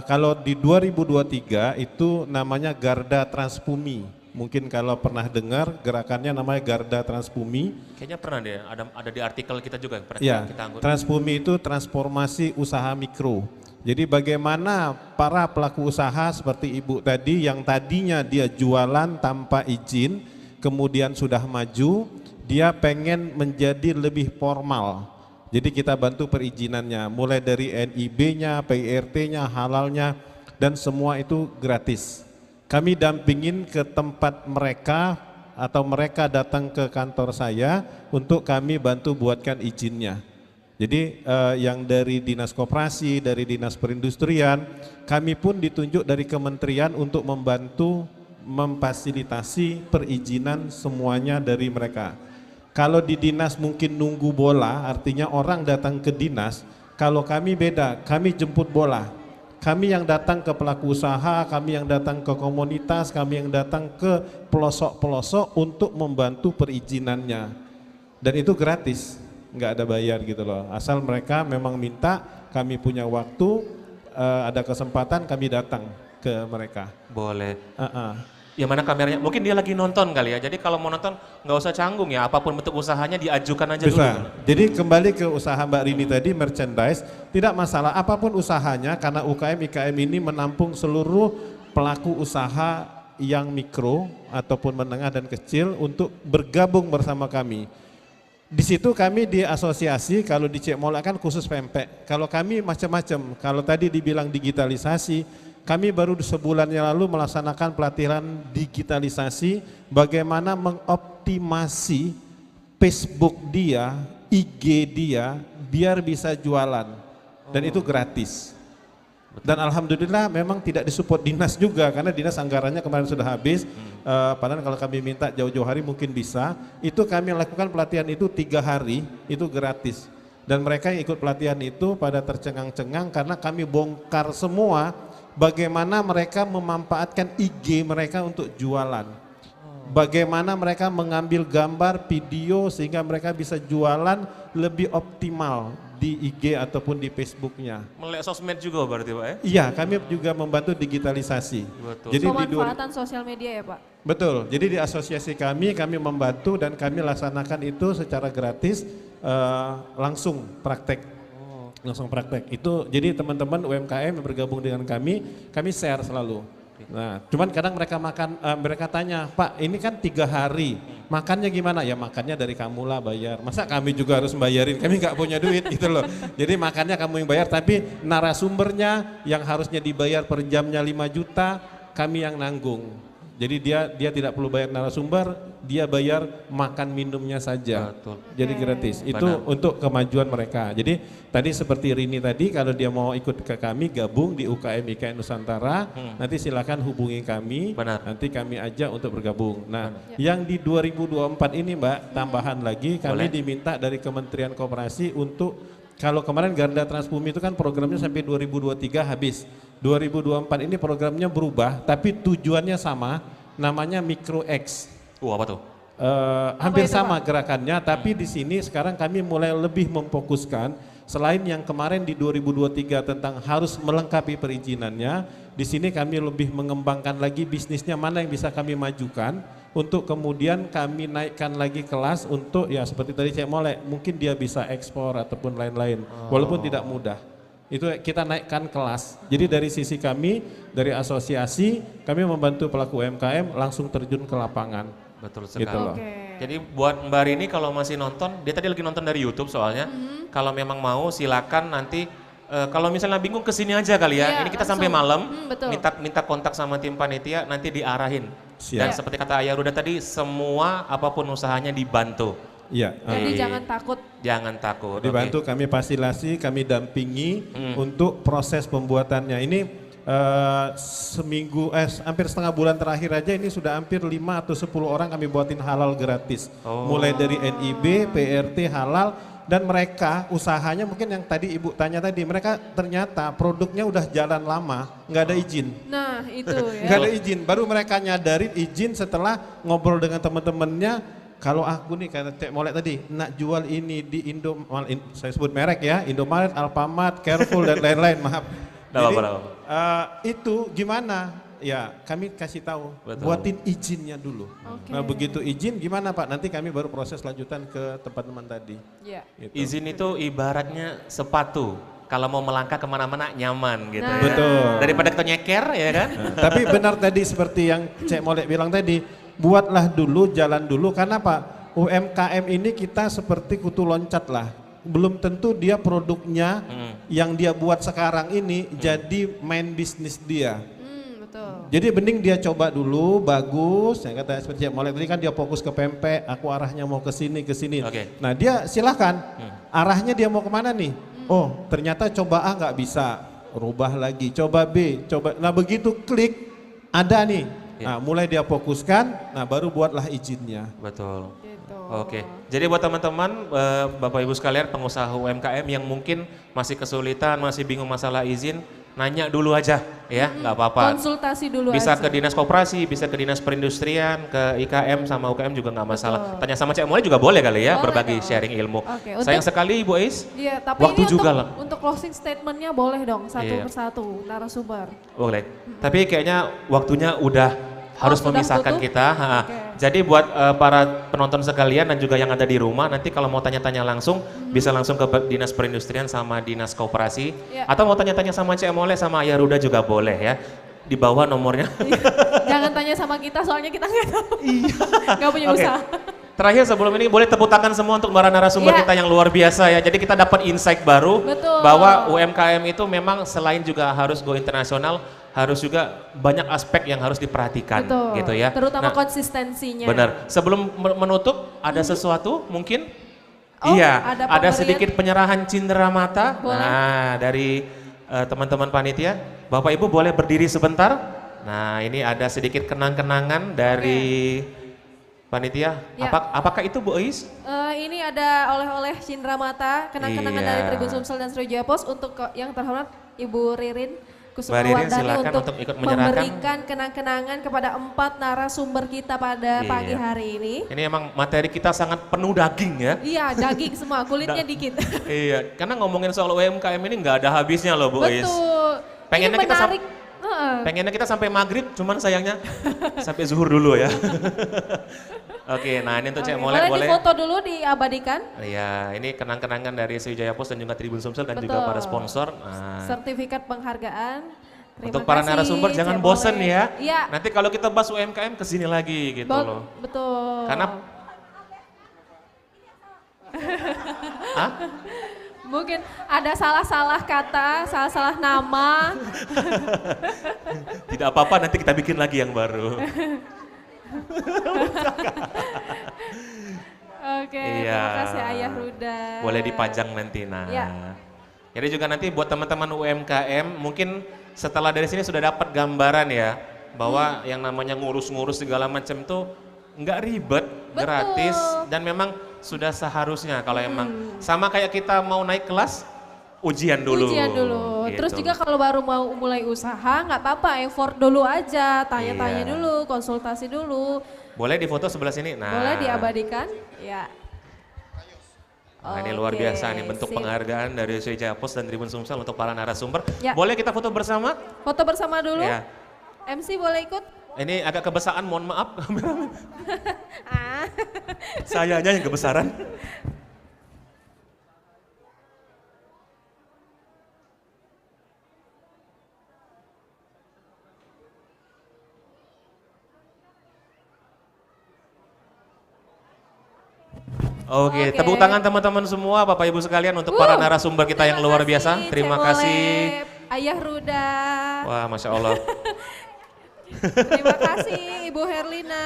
Kalau di 2023 itu namanya Garda Transbumi. Mungkin kalau pernah dengar gerakannya namanya Garda Transbumi. Kayaknya pernah deh, ada di artikel kita juga. Ya, Transbumi itu transformasi usaha mikro. Jadi bagaimana para pelaku usaha seperti Ibu tadi yang tadinya dia jualan tanpa izin, kemudian sudah maju, dia pengen menjadi lebih formal. Jadi kita bantu perizinannya, mulai dari NIB-nya, PIRT-nya, halalnya, dan semua itu gratis. Kami dampingin ke tempat mereka atau mereka datang ke kantor saya untuk kami bantu buatkan izinnya. Jadi yang dari Dinas Koperasi, dari Dinas Perindustrian, kami pun ditunjuk dari kementerian untuk membantu memfasilitasi perizinan semuanya dari mereka. Kalau di dinas mungkin nunggu bola, artinya orang datang ke dinas, Kalau kami beda, kami jemput bola. Kami yang datang ke pelaku usaha, kami yang datang ke komunitas, kami yang datang ke pelosok-pelosok untuk membantu perizinannya. Dan itu gratis, nggak ada bayar gitu loh. Asal mereka memang minta, kami punya waktu, ada kesempatan kami datang ke mereka. Boleh. Ya mana kameranya? Mungkin dia lagi nonton kali ya. Jadi kalau mau nonton nggak usah canggung ya. Apapun bentuk usahanya diajukan aja Bisa. dulu. Jadi kembali ke usaha Mbak Rini tadi, merchandise, tidak masalah apapun usahanya karena UKM IKM ini menampung seluruh pelaku usaha yang mikro ataupun menengah dan kecil untuk bergabung bersama kami. Di situ kami di asosiasi, kalau di Cek Molek kan khusus pempek. Kalau kami macam-macam. Kalau tadi dibilang digitalisasi, kami baru sebulan yang lalu melaksanakan pelatihan digitalisasi bagaimana mengoptimasi Facebook dia, IG dia biar bisa jualan dan itu gratis. Dan alhamdulillah memang tidak disupport dinas juga karena dinas anggarannya kemarin sudah habis. Padahal kalau kami minta jauh-jauh hari mungkin bisa. Itu kami lakukan pelatihan itu 3 hari itu gratis. Dan mereka yang ikut pelatihan itu pada tercengang-cengang karena kami bongkar semua bagaimana mereka memanfaatkan IG mereka untuk jualan. Bagaimana mereka mengambil gambar, video sehingga mereka bisa jualan lebih optimal di IG ataupun di Facebooknya. Melek sosmed juga berarti Pak ya? Iya, kami juga membantu digitalisasi. Betul. Jadi Pemanfaatan sosial media ya Pak? Betul, jadi di asosiasi kami membantu dan kami laksanakan itu secara gratis, langsung praktek. Langsung praktek. Itu jadi teman-teman UMKM yang bergabung dengan kami share selalu. Nah, cuman kadang mereka tanya, Pak ini kan 3 hari, makannya gimana? Ya makannya dari kamu lah bayar. Masa kami juga harus bayarin? Kami nggak punya duit gitu loh. Jadi makannya kamu yang bayar, tapi narasumbernya yang harusnya dibayar per jamnya 5 juta, kami yang nanggung. Jadi dia tidak perlu bayar narasumber, dia bayar makan minumnya saja. Betul. Jadi gratis. Itu untuk kemajuan mereka. Jadi tadi seperti Rini tadi, kalau dia mau ikut ke kami gabung di UKM IKN Nusantara, nanti silakan hubungi kami. Benar. Nanti kami ajak untuk bergabung. Nah, yang di 2024 ini Mbak, tambahan lagi kami diminta dari Kementerian Koperasi untuk, kalau kemarin Garda Transbumi itu kan programnya sampai 2023 habis. 2024 ini programnya berubah, tapi tujuannya sama, namanya Micro X. Apa tuh? Hampir sama gerakannya, tapi di sini sekarang kami mulai lebih memfokuskan, selain yang kemarin di 2023 tentang harus melengkapi perizinannya, di sini kami lebih mengembangkan lagi bisnisnya mana yang bisa kami majukan, untuk kemudian kami naikkan lagi kelas untuk ya seperti tadi Cek Molek, mungkin dia bisa ekspor ataupun lain-lain, walaupun tidak mudah. Itu kita naikkan kelas. Jadi dari sisi kami, dari asosiasi, kami membantu pelaku UMKM langsung terjun ke lapangan. Betul sekali. Gitu loh. Jadi buat Mbak Rini kalau masih nonton, dia tadi lagi nonton dari YouTube soalnya, kalau memang mau silakan nanti, kalau misalnya bingung kesini aja kali ya, Iya, ini kita langsung. sampai malam, Betul. minta kontak sama tim panitia, nanti diarahin. Siap. Dan seperti kata Ayah Ruda tadi, semua apapun usahanya dibantu. Iya. Jadi jangan takut. Jangan takut. Dibantu, kami fasilitasi, kami dampingi untuk proses pembuatannya. Ini hampir setengah bulan terakhir aja ini sudah hampir 5 atau 10 orang kami buatin halal gratis. Mulai dari NIB, PRT, halal, dan mereka usahanya mungkin yang tadi Ibu tanya tadi, mereka ternyata produknya udah jalan lama, nggak ada izin. Nah itu ya. Nggak ada izin, baru mereka nyadarin izin setelah ngobrol dengan teman-temannya. Kalau aku nih kata Cek Molek tadi, nak jual ini di saya sebut merek ya, Indomaret, Alfamart, Carrefour dan lain-lain, maaf. Jadi itu gimana? Ya kami kasih tahu, buatin izinnya dulu. Nah begitu izin gimana Pak? Nanti kami baru proses lanjutan ke teman-teman tadi. Iya. Gitu. Izin itu ibaratnya sepatu. Kalau mau melangkah kemana-mana nyaman gitu. Nah. Ya. Betul. Daripada kita nyeker ya kan. Tapi benar tadi seperti yang Cek Molek bilang tadi, buatlah dulu, jalan dulu. Karena Pak, UMKM ini kita seperti kutu loncat lah. Belum tentu dia produknya yang dia buat sekarang ini jadi main bisnis dia. Betul. Jadi mending dia coba dulu, bagus. Yang kata seperti Cek Molek tadi kan dia fokus ke pempek, aku arahnya mau ke sini, ke sini. Nah dia silahkan, arahnya dia mau kemana nih? Oh ternyata coba A nggak bisa, rubah lagi, coba B, coba. Nah begitu klik, ada nih Nah, mulai dia fokuskan, nah baru buatlah izinnya. Betul. Gitu. Oke, jadi buat teman-teman, Bapak Ibu sekalian pengusaha UMKM yang mungkin masih kesulitan, masih bingung masalah izin, nanya dulu aja ya, nggak apa-apa. Konsultasi dulu Bisa aja. ke dinas koperasi, bisa ke dinas perindustrian, ke IKM sama UKM juga nggak masalah. Tanya sama Cek Mole juga boleh kali ya, Boleh berbagi dong. sharing ilmu. Oke, Sayang sekali Ibu Ais, Iya, tapi waktu ini juga lah. untuk closing statementnya boleh dong satu Iya. persatu narasumber. Boleh. Tapi kayaknya waktunya udah harus sudah memisahkan tutup? kita. Oke. Jadi buat para penonton sekalian dan juga yang ada di rumah, nanti kalau mau tanya-tanya langsung, bisa langsung ke dinas perindustrian sama dinas koperasi. Iya. Atau mau tanya-tanya sama Cek Mole sama Ayah Ruda juga boleh ya. Di bawah nomornya. Jangan tanya sama kita soalnya kita nggak tahu. Nggak punya Oke. usaha. Terakhir sebelum ini boleh tepuk tangan semua untuk para narasumber Iya. kita yang luar biasa ya. Jadi kita dapat insight baru Betul. bahwa UMKM itu memang selain juga harus go internasional, harus juga banyak aspek yang harus diperhatikan Betul. gitu ya. Terutama Nah, konsistensinya. benar. Sebelum menutup ada sesuatu mungkin? Oh, Iya, ada ada pemberian. sedikit penyerahan cindera mata. Boleh. Nah, dari teman-teman panitia, Bapak Ibu boleh berdiri sebentar. Nah, ini ada sedikit kenang-kenangan dari panitia. Ya. Apakah itu Bu Ais? Ini ada oleh-oleh cindera mata, kenang-kenangan Iya. dari Tribun Sumsel dan Sriwijaya Pos untuk yang terhormat Ibu Ririn Kusuma Mbak Ririn, Wardani silakan untuk ikut menyerahkan. memberikan kenang-kenangan kepada 4 narasumber kita pada Iya. pagi hari ini. Ini emang materi kita sangat penuh daging ya. Iya, daging semua, kulitnya dikit. Iya, karena ngomongin soal UMKM ini nggak ada habisnya loh Bu Ais. Betul. Pengennya Ini kita menarik. Heeh. Pengennya kita sampai maghrib, cuman sayangnya sampai zuhur dulu ya. Oke, nah ini untuk Cek Mole Boleh boleh. difoto dulu, diabadikan. Iya, ini kenang-kenangan dari Sriwijaya Pos dan juga Tribun Sumsel dan juga Betul. para sponsor. Nah, Sertifikat penghargaan. Terima untuk para kasih, narasumber jangan Cek bosen Mole. ya. Iya. Nanti kalau kita bahas UMKM kesini lagi gitu loh. Betul. Karena Hah? Mungkin ada salah-salah kata, salah-salah nama. Tidak apa-apa, nanti kita bikin lagi yang baru. Oke, Iya. terima kasih Ayah Ruda. Boleh dipajang nanti. Nah, Ya. jadi juga nanti buat teman-teman UMKM mungkin setelah dari sini sudah dapat gambaran ya bahwa yang namanya ngurus-ngurus segala macam tuh nggak ribet, gratis dan memang sudah seharusnya kalau emang sama kayak kita mau naik kelas ujian dulu. Ujian dulu. Gitu. Terus juga kalau baru mau mulai usaha nggak apa-apa, effort dulu aja, tanya-tanya Iya. dulu, konsultasi dulu. Boleh difoto sebelah sini. Nah, Boleh diabadikan? Ya. Nah, ini luar Oke, biasa nih bentuk sip. penghargaan dari Sriwijaya Pos dan Tribun Sumsel untuk para narasumber. Ya. Boleh kita foto bersama? Foto bersama dulu. Ya. MC boleh ikut? Ini agak kebesaran, mohon maaf kameramen. Ah. Sayanya yang kebesaran. Oke, Oke. tepuk tangan teman-teman semua, Bapak Ibu sekalian untuk para narasumber kita yang luar biasa. Terima Cek kasih. Mole, Ayah Ruda. Wah, Masya Allah. Terima kasih Ibu Herlina.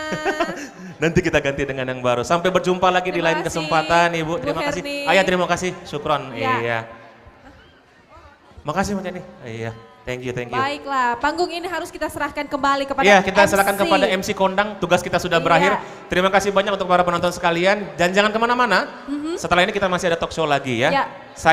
Nanti kita ganti dengan yang baru. Sampai berjumpa lagi di Terima lain kasih, kesempatan, Ibu. Bu Terima kasih. Herni. Ayah, terima kasih. Syukron. Ya. Iya. Makasih, Mas Jenny. Iya. Thank you, thank you. Baiklah, panggung ini harus kita serahkan kembali kepada Iya, kita MC. serahkan kepada MC Kondang. Tugas kita sudah Iya. berakhir. Terima kasih banyak untuk para penonton sekalian. Dan jangan kemana-mana. Setelah ini kita masih ada talk show lagi ya. Ya.